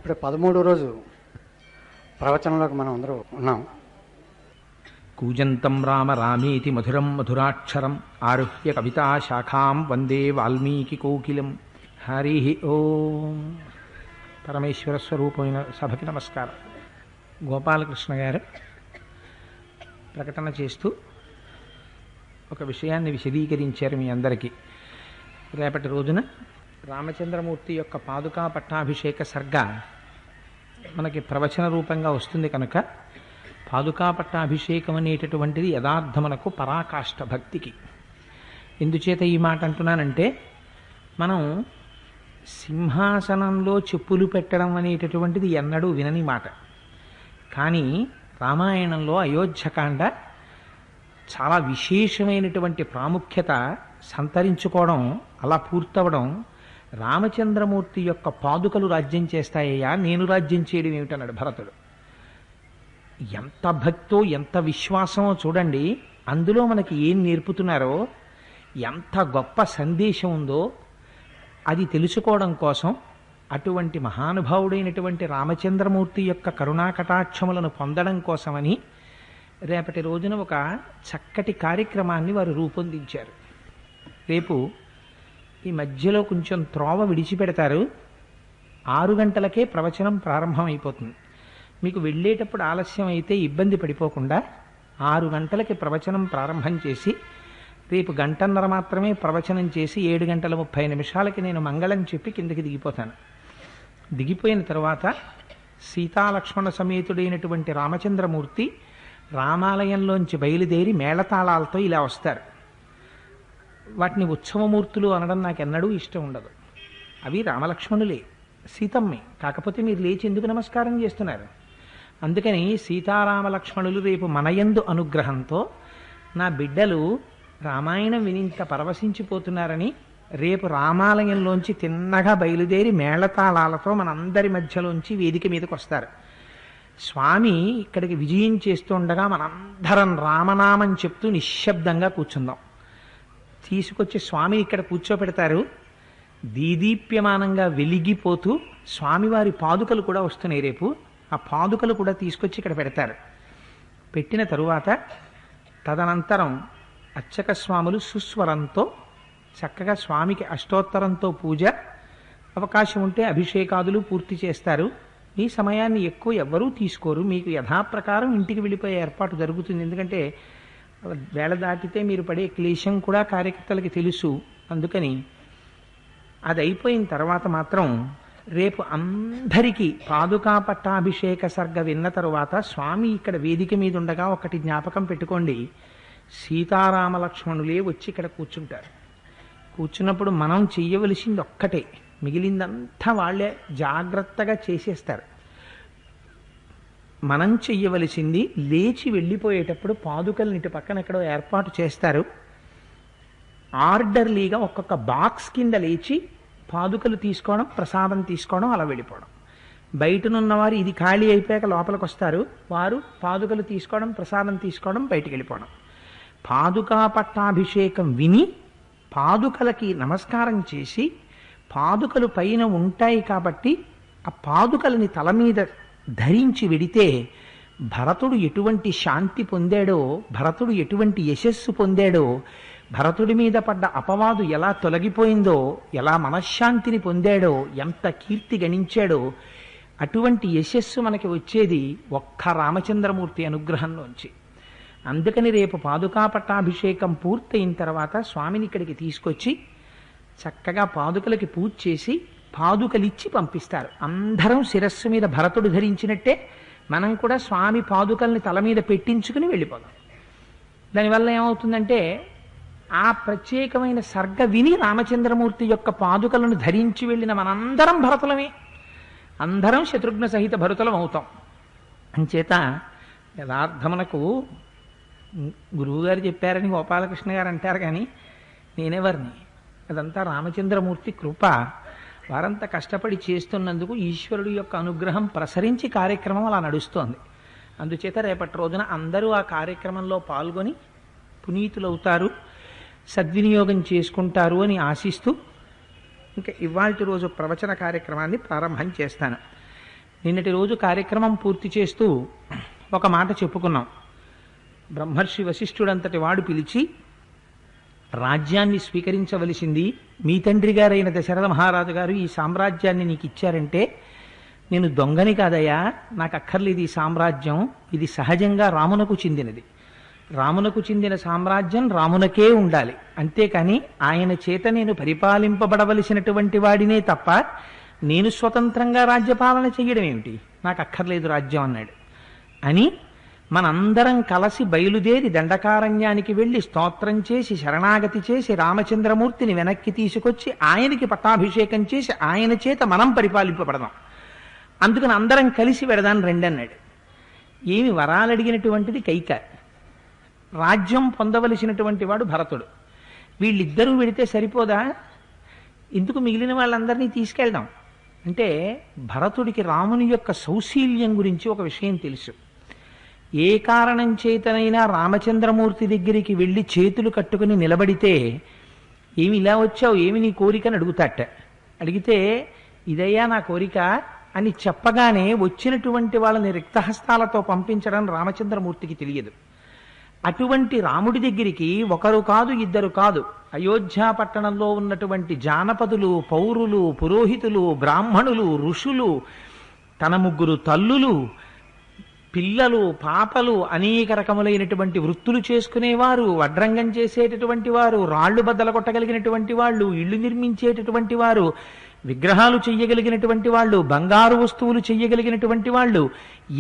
ఇప్పుడు 13వ రోజు ప్రవచనంలోకి మనం అందరూ ఉన్నాం. కూజంతం రామ రామేతి మధురం మధురాక్షరం ఆరుహ్య కవితా శాఖాం వందే వాల్మీకి కోకిలం. హరి ఓం. పరమేశ్వర స్వరూపమైన సభకి నమస్కారం. గోపాలకృష్ణ గారు ప్రకటన చేస్తూ ఒక విషయాన్ని విశదీకరించారు మీ అందరికీ. రేపటి రోజున రామచంద్రమూర్తి యొక్క పాదుకా పట్టాభిషేక సర్గ మనకి ప్రవచన రూపంగా వస్తుంది కనుక పాదుకా పట్టాభిషేకం అనేటటువంటిది యథార్థమునకు పరాకాష్ఠ భక్తికి. ఎందుచేత ఈ మాట అంటున్నానంటే, మనం సింహాసనంలో చెప్పులు పెట్టడం అనేటటువంటిది ఎన్నడూ వినని మాట. కానీ రామాయణంలో అయోధ్యకాండ చాలా విశేషమైనటువంటి ప్రాముఖ్యత సంతరించుకోవడం, అలా పూర్తవడం, రామచంద్రమూర్తి యొక్క పాదుకలు రాజ్యం చేస్తాయ్యా, నేను రాజ్యం చేయడం ఏమిటన్నాడు భరతుడు. ఎంత భక్తో ఎంత విశ్వాసమో చూడండి. అందులో మనకి ఏం నేర్పుతున్నారో, ఎంత గొప్ప సందేశం ఉందో అది తెలుసుకోవడం కోసం, అటువంటి మహానుభావుడైనటువంటి రామచంద్రమూర్తి యొక్క కరుణాకటాక్షములను పొందడం కోసమని రేపటి రోజున ఒక చక్కటి కార్యక్రమాన్ని వారు రూపొందించారు. రేపు ఈ మధ్యలో కొంచెం త్రోవ విడిచిపెడతారు. 6 గంటలకే ప్రవచనం ప్రారంభమైపోతుంది. మీకు వెళ్ళేటప్పుడు ఆలస్యం అయితే ఇబ్బంది పడిపోకుండా 6 గంటలకి ప్రవచనం ప్రారంభం చేసి, రేపు 1.5 గంటల మాత్రమే ప్రవచనం చేసి 7:30 నేను మంగళం చెప్పి కిందకి దిగిపోతాను. దిగిపోయిన తర్వాత సీతాలక్ష్మణ సమేతుడైనటువంటి రామచంద్రమూర్తి రామాలయంలోంచి బయలుదేరి మేళతాళాలతో ఇలా వస్తారు. వాటిని ఉత్సవమూర్తులు అనడం నాకెన్నడూ ఇష్టం ఉండదు. అవి రామలక్ష్మణులే, సీతమ్మే. కాకపోతే మీరు లేచి ఎందుకు నమస్కారం చేస్తున్నారు? అందుకని సీతారామలక్ష్మణులు రేపు మనయందు అనుగ్రహంతో నా బిడ్డలు రామాయణం వినింత పరవశించిపోతున్నారని రేపు రామాలయంలోంచి తిన్నగా బయలుదేరి మేళతాళాలతో మనందరి మధ్యలోంచి వేదిక మీదకి వస్తారు. స్వామి ఇక్కడికి విజయం చేస్తుండగా మనందరం రామనామం చెప్తూ నిశ్శబ్దంగా కూర్చుందాం. తీసుకొచ్చి స్వామిని ఇక్కడ కూర్చోపెడతారు. దీదీప్యమానంగా వెలిగిపోతూ స్వామివారి పాదుకలు కూడా వస్తున్నాయి రేపు. ఆ పాదుకలు కూడా తీసుకొచ్చి ఇక్కడ పెడతారు. పెట్టిన తరువాత తదనంతరం అర్చక స్వాములు సుస్వరంతో చక్కగా స్వామికి అష్టోత్తరంతో పూజ, అవకాశం ఉంటే అభిషేకాదులు పూర్తి చేస్తారు. ఈ సమయాన్ని ఎక్కువ ఎవ్వరూ తీసుకోరు. మీకు యథాప్రకారం ఇంటికి వెళ్ళిపోయే ఏర్పాటు జరుగుతుంది. ఎందుకంటే వేళ దాటితే మీరు పడే క్లేశం కూడా కార్యకర్తలకి తెలుసు. అందుకని అది అయిపోయిన తర్వాత మాత్రం రేపు అందరికీ పాదుకా పట్టాభిషేక సర్గ విన్న తరువాత స్వామి ఇక్కడ వేదిక మీద ఉండగా ఒకటి జ్ఞాపకం పెట్టుకోండి, సీతారామలక్ష్మణులే వచ్చి ఇక్కడ కూర్చుంటారు. కూర్చున్నప్పుడు మనం చెయ్యవలసింది ఒక్కటే, మిగిలిందంతా వాళ్ళే జాగ్రత్తగా చేసేస్తారు. మనం చెయ్యవలసింది లేచి వెళ్ళిపోయేటప్పుడు పాదుకల్ని ఇటు పక్కన ఎక్కడో ఏర్పాటు చేస్తారు. ఆర్డర్లీగా ఒక్కొక్క బాక్స్ కింద లేచి పాదుకలు తీసుకోవడం, ప్రసాదం తీసుకోవడం, అలా వెళ్ళిపోవడం. బయటనున్నవారు ఇది ఖాళీ అయిపోయాక లోపలికి వస్తారు. వారు పాదుకలు తీసుకోవడం, ప్రసాదం తీసుకోవడం, బయటికి వెళ్ళిపోవడం. పాదుకా పట్టాభిషేకం విని పాదుకలకి నమస్కారం చేసి, పాదుకలు పైన ఉంటాయి కాబట్టి ఆ పాదుకలని తల మీద ధరించి వెడితే భరతుడు ఎటువంటి శాంతి పొందాడో, భరతుడు ఎటువంటి యశస్సు పొందాడో, భరతుడి మీద పడ్డ అపవాదు ఎలా తొలగిపోయిందో, ఎలా మనశ్శాంతిని పొందాడో, ఎంత కీర్తి గణించాడో, అటువంటి యశస్సు మనకి వచ్చేది ఒక్క రామచంద్రమూర్తి అనుగ్రహంలోంచి. అందుకని రేపు పాదుకా పట్టాభిషేకం పూర్తయిన తర్వాత స్వామిని ఇక్కడికి తీసుకొచ్చి చక్కగా పాదుకలకి పూజ చేసి పాదుకలిచ్చి పంపిస్తారు. అందరం శిరస్సు మీద భరతుడు ధరించినట్టే మనం కూడా స్వామి పాదుకల్ని తల మీద పెట్టించుకుని వెళ్ళిపోదాం. దానివల్ల ఏమవుతుందంటే, ఆ ప్రత్యేకమైన సర్గ విని రామచంద్రమూర్తి యొక్క పాదుకలను ధరించి వెళ్ళిన మనందరం భరతులమే, అందరం శత్రుఘ్న సహిత భరతులం అవుతాం. అంచేత యథార్థమునకు గురువుగారు చెప్పారని గోపాలకృష్ణ గారు అంటారు, కానీ నేనెవరిని? అదంతా రామచంద్రమూర్తి కృప. వారంతా కష్టపడి చేస్తున్నందుకు ఈశ్వరుడు యొక్క అనుగ్రహం ప్రసరించి కార్యక్రమం అలా నడుస్తోంది. అందుచేత రేపటి రోజున అందరూ ఆ కార్యక్రమంలో పాల్గొని పునీతులవుతారు, సద్వినియోగం చేసుకుంటారు అని ఆశిస్తూ ఇంకా ఇవాల్టి రోజు ప్రవచన కార్యక్రమాన్ని ప్రారంభం చేస్తాను. నిన్నటి రోజు కార్యక్రమం పూర్తి చేస్తూ ఒక మాట చెప్పుకున్నాం. బ్రహ్మర్షి వశిష్ఠుడంతటి వాడు పిలిచి, రాజ్యాన్ని స్వీకరించవలసింది మీ తండ్రి గారైన దశరథ మహారాజు గారు ఈ సామ్రాజ్యాన్ని నీకు ఇచ్చారంటే నేను దొంగని కాదయ్యా, నాకు అక్కర్లేదు ఈ సామ్రాజ్యం, ఇది సహజంగా రామునకు చెందినది. రామునకు చెందిన సామ్రాజ్యం రామునకే ఉండాలి, అంతేకాని ఆయన చేత నేను పరిపాలింపబడవలసినటువంటి వాడినే తప్ప నేను స్వతంత్రంగా రాజ్యపాలన చెయ్యడం ఏమిటి, నాకు అక్కర్లేదు రాజ్యం అన్నాడు. అని మనందరం కలిసి బయలుదేరి దండకారణ్యానికి వెళ్ళి స్తోత్రం చేసి శరణాగతి చేసి రామచంద్రమూర్తిని వెనక్కి తీసుకొచ్చి ఆయనకి పట్టాభిషేకం చేసి ఆయన చేత మనం పరిపాలింపబడదాం, అందుకని అందరం కలిసి వెడదాం రెండన్నాడు. ఏమి వరాలు అడిగినటువంటిది కైక, రాజ్యం పొందవలసినటువంటి వాడు భరతుడు. వీళ్ళిద్దరూ వెడితే సరిపోదా, ఎందుకు మిగిలిన వాళ్ళందరినీ తీసుకెళ్దాం అంటే భరతుడికి రాముని యొక్క సౌశీల్యం గురించి ఒక విషయం తెలుసు. ఏ కారణం చేతనైనా రామచంద్రమూర్తి దగ్గరికి వెళ్ళి చేతులు కట్టుకుని నిలబడితే ఏమి ఇలా వచ్చావు, ఏమి నీ కోరికని అడుగుతాట. అడిగితే ఇదయ్యా నా కోరిక అని చెప్పగానే వచ్చినటువంటి వాళ్ళని రిక్తహస్తాలతో పంపించడం రామచంద్రమూర్తికి తెలియదు. అటువంటి రాముడి దగ్గరికి ఒకరు కాదు ఇద్దరు కాదు, అయోధ్య పట్టణంలో ఉన్నటువంటి జానపదులు, పౌరులు, పురోహితులు, బ్రాహ్మణులు, ఋషులు, తన 3 తల్లులు, పిల్లలు, పాపలు, అనేక రకములైనటువంటి వృత్తులు చేసుకునేవారు, వడ్రంగం చేసేటటువంటి వారు, రాళ్లు బద్దలు కొట్టగలిగినటువంటి వాళ్ళు, ఇళ్లు నిర్మించేటటువంటి వారు, విగ్రహాలు చెయ్యగలిగినటువంటి వాళ్ళు, బంగారు వస్తువులు చెయ్యగలిగినటువంటి వాళ్ళు,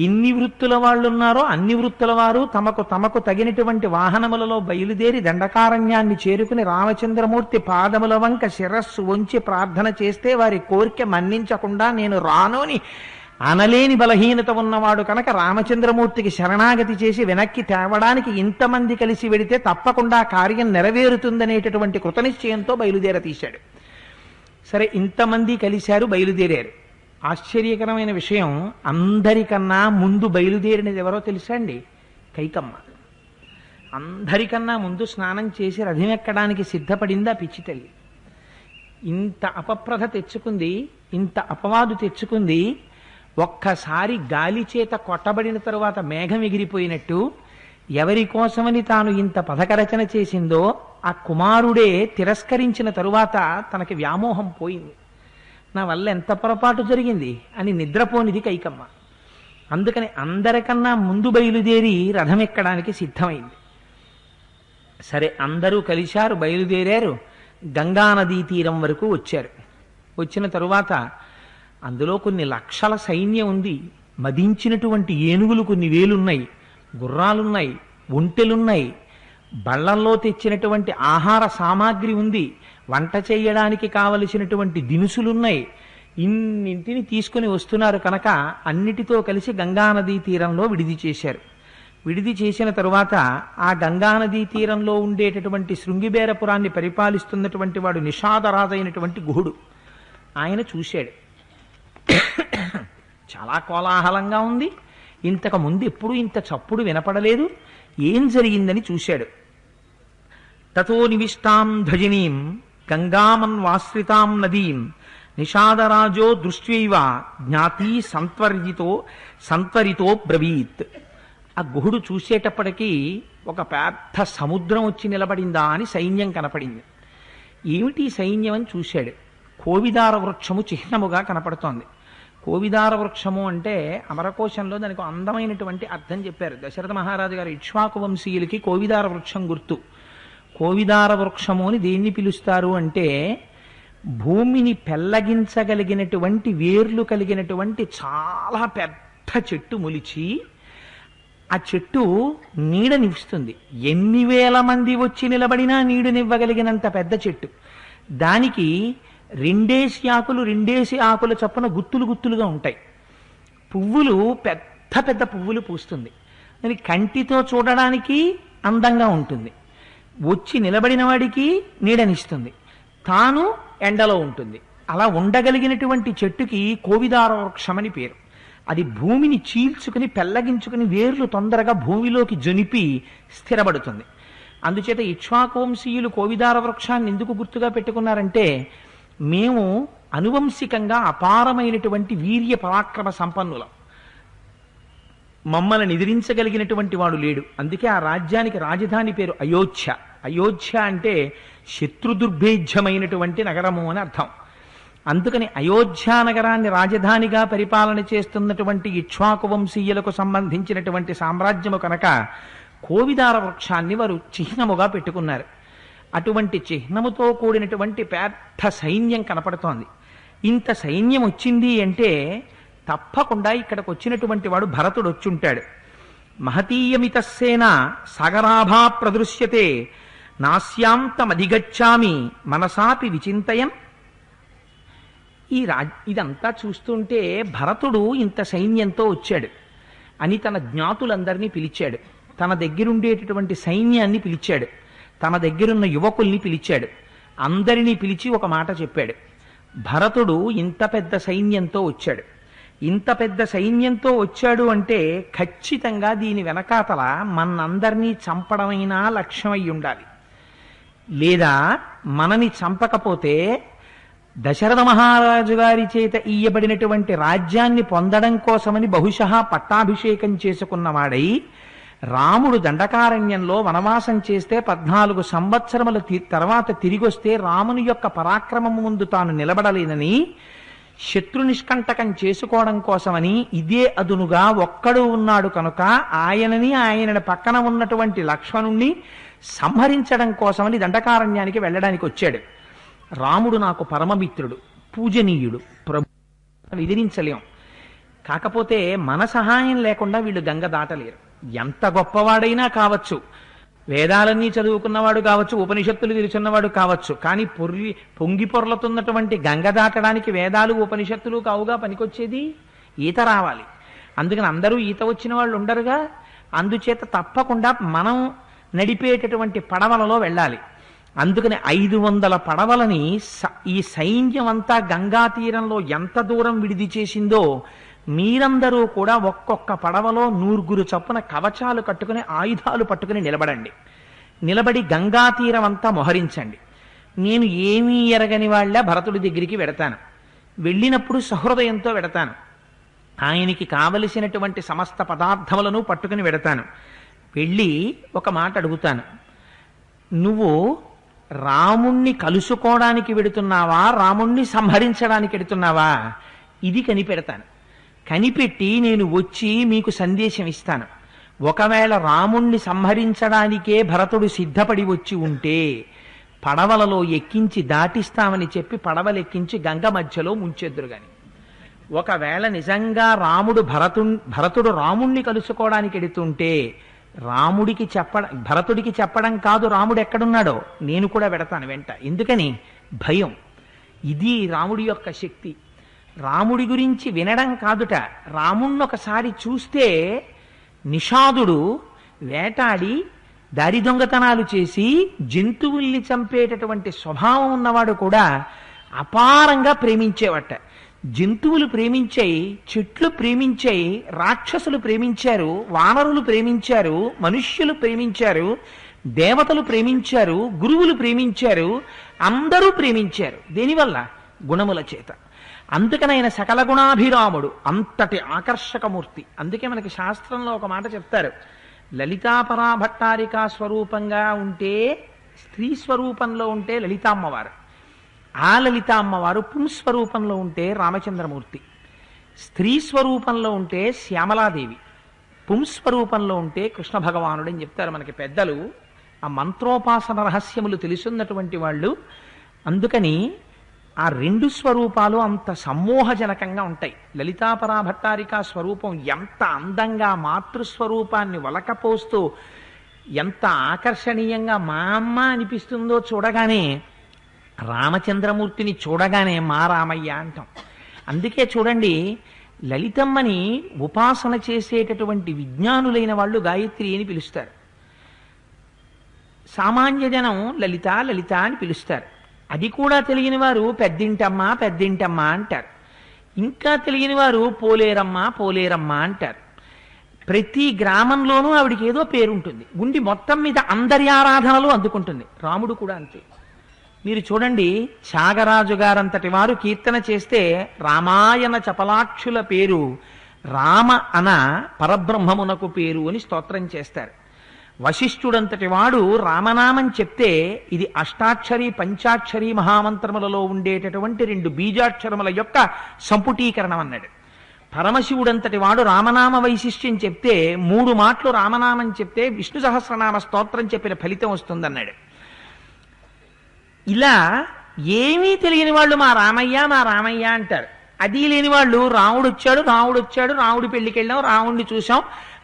ఎన్ని వృత్తుల వాళ్ళు ఉన్నారో అన్ని వృత్తుల వారు తమకు తగినటువంటి వాహనములలో బయలుదేరి దండకారణ్యాన్ని చేరుకుని రామచంద్రమూర్తి పాదముల వంక శిరస్సు వంచి ప్రార్థన చేస్తే వారి కోరిక మన్నించకుండా నేను రాను అని అనలేని బలహీనత ఉన్నవాడు కనుక రామచంద్రమూర్తికి శరణాగతి చేసి వెనక్కి తేవడానికి ఇంతమంది కలిసి వెడితే తప్పకుండా కార్యం నెరవేరుతుందనేటటువంటి కృతనిశ్చయంతో బయలుదేరతీశాడు. సరే, ఇంతమంది కలిశారు, బయలుదేరారు. ఆశ్చర్యకరమైన విషయం, అందరికన్నా ముందు బయలుదేరినది ఎవరో తెలుసా అండి? కైకమ్మ. అందరికన్నా ముందు స్నానం చేసి రథం ఎక్కడానికి సిద్ధపడింది ఆ పిచ్చి తల్లి. ఇంత అపప్రథ తెచ్చుకుంది, ఇంత అపవాదు తెచ్చుకుంది. ఒక్కసారి గాలి చేత కొట్టబడిన తరువాత మేఘం ఎగిరిపోయినట్టు ఎవరి కోసమని తాను ఇంత పథకరచన చేసిందో ఆ కుమారుడే తిరస్కరించిన తరువాత తనకి వ్యామోహం పోయింది. నా వల్ల ఎంత పొరపాటు జరిగింది అని నిద్రపోనిది కైకమ్మ. అందుకని అందరికన్నా ముందు బయలుదేరి రథం ఎక్కడానికి సిద్ధమైంది. సరే, అందరూ కలిశారు, బయలుదేరారు. గంగానదీ తీరం వరకు వచ్చారు. వచ్చిన తరువాత అందులో కొన్ని లక్షల సైన్యం ఉంది, మదించినటువంటి ఏనుగులు కొన్ని వేలున్నాయి, గుర్రాలున్నాయి, ఒంటెలున్నాయి, బళ్లల్లో తెచ్చినటువంటి ఆహార సామాగ్రి ఉంది, వంట చేయడానికి కావలసినటువంటి దినుసులున్నాయి. ఇన్నింటిని తీసుకుని వస్తున్నారు కనుక అన్నిటితో కలిసి గంగానదీ తీరంలో విడిది చేశారు. విడిది చేసిన తరువాత ఆ గంగానదీ తీరంలో ఉండేటటువంటి శృంగిబేరపురాన్ని పరిపాలిస్తున్నటువంటి వాడు నిషాదరాజైనటువంటి గుహుడు. ఆయన చూశాడు, చాలా కోలాహలంగా ఉంది, ఇంతకు ముందు ఎప్పుడు ఇంత చప్పుడు వినపడలేదు, ఏం జరిగిందని చూశాడు. తతో నివిష్టాం ధ్వజినీం గంగామన్వాశ్రితాం నదీం నిషాదరాజో దృష్ట్యైవ జ్ఞాతి సంత్వరితో బ్రవీత్. ఆ గుహుడు చూసేటప్పటికీ ఒక పెద్ద సముద్రం వచ్చి నిలబడిందా అని సైన్యం కనపడింది. ఏమిటి సైన్యం అని చూశాడు. కోవిదార వృక్షము చిహ్నముగా కనపడుతోంది. కోవిదార వృక్షము అంటే అమరకోశంలో దానికి అందమైనటువంటి అర్థం చెప్పారు. దశరథ మహారాజు గారు ఇక్ష్వాకు వంశీయులకి కోవిదార వృక్షం గుర్తు. కోవిదార వృక్షము అని దేన్ని పిలుస్తారు అంటే భూమిని పెల్లగించగలిగినటువంటి వేర్లు కలిగినటువంటి చాలా పెద్ద చెట్టు మొలిచి ఆ చెట్టు నీడనిస్తుంది. ఎన్ని వేల మంది వచ్చి నిలబడినా నీడనివ్వగలిగినంత పెద్ద చెట్టు. దానికి 2 ఆకుల చొప్పున గుత్తులుగా ఉంటాయి. పువ్వులు పెద్ద పెద్ద పువ్వులు పూస్తుంది. దాని కంటితో చూడడానికి అందంగా ఉంటుంది. వచ్చి నిలబడిన వాడికి నీడనిస్తుంది, తాను ఎండలో ఉంటుంది. అలా ఉండగలిగినటువంటి చెట్టుకి కోవిదార వృక్షమని పేరు. అది భూమిని చీల్చుకుని పెల్లగించుకుని వేర్లు తొందరగా భూమిలోకి జొనిపి స్థిరపడుతుంది. అందుచేత ఇక్ష్వాకు వంశీయులు కోవిదార వృక్షాన్ని ఎందుకు గుర్తుగా పెట్టుకున్నారంటే మేము అనువంశికంగా అపారమైనటువంటి వీర్య పరాక్రమ సంపన్నులం. మమ్మల్ని ఎదిరించగలిగినటువంటి వాడు లేడు. అందుకే ఆ రాజ్యానికి రాజధాని పేరు అయోధ్య. అయోధ్య అంటే శత్రుదుర్భేజ్యమైనటువంటి నగరము అని అర్థం. అందుకని అయోధ్య నగరాన్ని రాజధానిగా పరిపాలన చేస్తున్నటువంటి ఇక్ష్వాకు వంశీయులకు సంబంధించినటువంటి సామ్రాజ్యము కనుక కోవిదార వృక్షాన్ని వారు చిహ్నముగా పెట్టుకున్నారు. అటువంటి చిహ్నముతో కూడినటువంటి పెద్ద సైన్యం కనపడుతోంది. ఇంత సైన్యం వచ్చింది అంటే తప్పకుండా ఇక్కడికి వచ్చినటువంటి వాడు భరతుడు వచ్చుంటాడు. మహతీయమితస్సేన సాగరాభా ప్రదృశ్యతే నాస్యాంతమధిగచ్చామి మనసాపి విచింతయన్. ఇదంతా చూస్తుంటే భరతుడు ఇంత సైన్యంతో వచ్చాడు అని తన జ్ఞాతులందరినీ పిలిచాడు. తన దగ్గరుండేటటువంటి సైన్యాన్ని పిలిచాడు. తన దగ్గరున్న యువకుల్ని పిలిచాడు. అందరినీ పిలిచి ఒక మాట చెప్పాడు. భరతుడు ఇంత పెద్ద సైన్యంతో వచ్చాడు. ఇంత పెద్ద సైన్యంతో వచ్చాడు అంటే ఖచ్చితంగా దీని వెనకాతల మనందరినీ చంపడమైనా లక్ష్యమై ఉండాలి. లేదా మనని చంపకపోతే దశరథ మహారాజు గారి చేత ఇయ్యబడినటువంటి రాజ్యాన్ని పొందడం కోసమని బహుశಃ పట్టాభిషేకం చేసుకున్నవాడై రాముడు దండకారణ్యంలో వనవాసం చేస్తే 14 సంవత్సరముల తర్వాత తిరిగొస్తే రాముని యొక్క పరాక్రమము ముందు తాను నిలబడలేనని శత్రు నిష్కంటకం చేసుకోవడం కోసమని ఇదే అదునుగా ఒక్కడు ఉన్నాడు కనుక ఆయన పక్కన ఉన్నటువంటి లక్ష్మణుణ్ణి సంహరించడం కోసమని దండకారణ్యానికి వెళ్ళడానికి వచ్చాడు. రాముడు నాకు పరమమిత్రుడు, పూజనీయుడు, ప్రభు ఎదిరించలేం. కాకపోతే మన సహాయం లేకుండా వీళ్ళు గంగ దాటలేరు. ఎంత గొప్పవాడైనా కావచ్చు, వేదాలన్నీ చదువుకున్నవాడు కావచ్చు, ఉపనిషత్తులు తెలుసున్నవాడు కావచ్చు, కానీ పొంగి పొర్లతున్నటువంటి గంగ దాటడానికి వేదాలు ఉపనిషత్తులు కావుగా పనికొచ్చేది. ఈత రావాలి. అందుకని అందరూ ఈత వచ్చిన వాళ్ళు ఉండరుగా. అందుచేత తప్పకుండా మనం నడిపేటటువంటి పడవలలో వెళ్ళాలి. అందుకని 500 పడవలని ఈ సైన్యం అంతా గంగా తీరంలో ఎంత దూరం విడిది చేసిందో మీరందరూ కూడా ఒక్కొక్క పడవలో 100 చొప్పున కవచాలు కట్టుకుని ఆయుధాలు పట్టుకుని నిలబడండి. నిలబడి గంగా తీరం అంతా మొహరించండి. నేను ఏమీ ఎరగని వాళ్ళ భరతుడి దగ్గరికి వెడతాను. వెళ్ళినప్పుడు సహృదయంతో వెడతాను. ఆయనకి కావలసినటువంటి సమస్త పదార్థములను పట్టుకుని వెడతాను. వెళ్ళి ఒక మాట అడుగుతాను. నువ్వు రాముణ్ణి కలుసుకోవడానికి వెడుతున్నావా, రాముణ్ణి సంహరించడానికి వెడుతున్నావా? ఇది కనిపెడతాను. కనిపెట్టి నేను వచ్చి మీకు సందేశం ఇస్తాను. ఒకవేళ రాముణ్ణి సంహరించడానికే భరతుడు సిద్ధపడి వచ్చి ఉంటే పడవలలో ఎక్కించి దాటిస్తామని చెప్పి పడవలెక్కించి గంగ మధ్యలో ముంచెద్దురు గాని. ఒకవేళ నిజంగా భరతుడు రాముణ్ణి కలుసుకోవడానికి ఎడుతుంటే భరతుడికి చెప్పడం కాదు రాముడు ఎక్కడున్నాడో నేను కూడా వెడతాను వెంట. ఎందుకని? భయం. ఇది రాముడి యొక్క శక్తి. రాముడి గురించి వినడం కాదుట, రాముణ్ణి ఒకసారి చూస్తే నిషాదుడు వేటాడి దారి దొంగతనాలు చేసి జంతువుల్ని చంపేటటువంటి స్వభావం ఉన్నవాడు కూడా అపారంగా ప్రేమించేవట. జంతువులు ప్రేమించాయి, చెట్లు ప్రేమించాయి, రాక్షసులు ప్రేమించారు, వానరులు ప్రేమించారు, మనుష్యులు ప్రేమించారు, దేవతలు ప్రేమించారు, గురువులు ప్రేమించారు, అందరూ ప్రేమించారు. దేనివల్ల? గుణముల చేత. అందుకని ఆయన సకల గుణాభిరాముడు, అంతటి ఆకర్షకమూర్తి. అందుకే మనకి శాస్త్రంలో ఒక మాట చెప్తారు, లలితాపరాభట్టారికా స్వరూపంగా ఉంటే, స్త్రీ స్వరూపంలో ఉంటే లలితామ్మవారు, ఆ లలితామ్మవారు పుంస్వరూపంలో ఉంటే రామచంద్రమూర్తి, స్త్రీ స్వరూపంలో ఉంటే శ్యామలాదేవి, పుంస్వరూపంలో ఉంటే కృష్ణ భగవానుడు అని చెప్తారు మనకి పెద్దలు. ఆ మంత్రోపాసన రహస్యములు తెలుసున్నటువంటి వాళ్ళు. అందుకని ఆ 2 స్వరూపాలు అంత సమ్మోహజనకంగా ఉంటాయి. లలితాపరాభట్టారికా స్వరూపం ఎంత అందంగా మాతృస్వరూపాన్ని వలకపోస్తూ ఎంత ఆకర్షణీయంగా మా అమ్మ అనిపిస్తుందో చూడగానే, రామచంద్రమూర్తిని చూడగానే మా రామయ్య అంటాం. అందుకే చూడండి, లలితమ్మని ఉపాసన చేసేటటువంటి విజ్ఞానులైన వాళ్ళు గాయత్రి అని పిలుస్తారు. సామాన్య జనం లలిత లలిత అని పిలుస్తారు. అది కూడా తెలియని వారు పెద్దింటమ్మ పెద్దింటమ్మ అంటారు. ఇంకా తెలియని వారు పోలేరమ్మ పోలేరమ్మ అంటారు. ప్రతి గ్రామంలోనూ ఆవిడికి ఏదో పేరుంటుంది. గుండి మొత్తం మీద అందరి ఆరాధనలు అందుకుంటుంది. రాముడు కూడా అంతే. మీరు చూడండి, త్యాగరాజు గారంతటి వారు కీర్తన చేస్తే రామాయణ చపలాక్షుల పేరు రామ అన పరబ్రహ్మమునకు పేరు అని స్తోత్రం చేస్తారు. వశిష్ఠుడంతటి వాడు రామనామం చెప్తే ఇది అష్టాక్షరి పంచాక్షరి మహామంత్రములలో ఉండేటటువంటి 2 బీజాక్షరముల యొక్క సంపుటీకరణం అన్నాడు. పరమశివుడంతటి వాడు రామనామ వైశిష్ట్యం చెప్తే 3 మాటలు రామనామం చెప్తే విష్ణు సహస్రనామ స్తోత్రం చెప్పిన ఫలితం వస్తుందన్నాడు. ఇలా ఏమీ తెలియని వాళ్ళు మా రామయ్య అంటారు. అది లేని వాళ్ళు రాముడు వచ్చాడు, రాముడి పెళ్లికి వెళ్ళాం, రాముడిని చూసాం,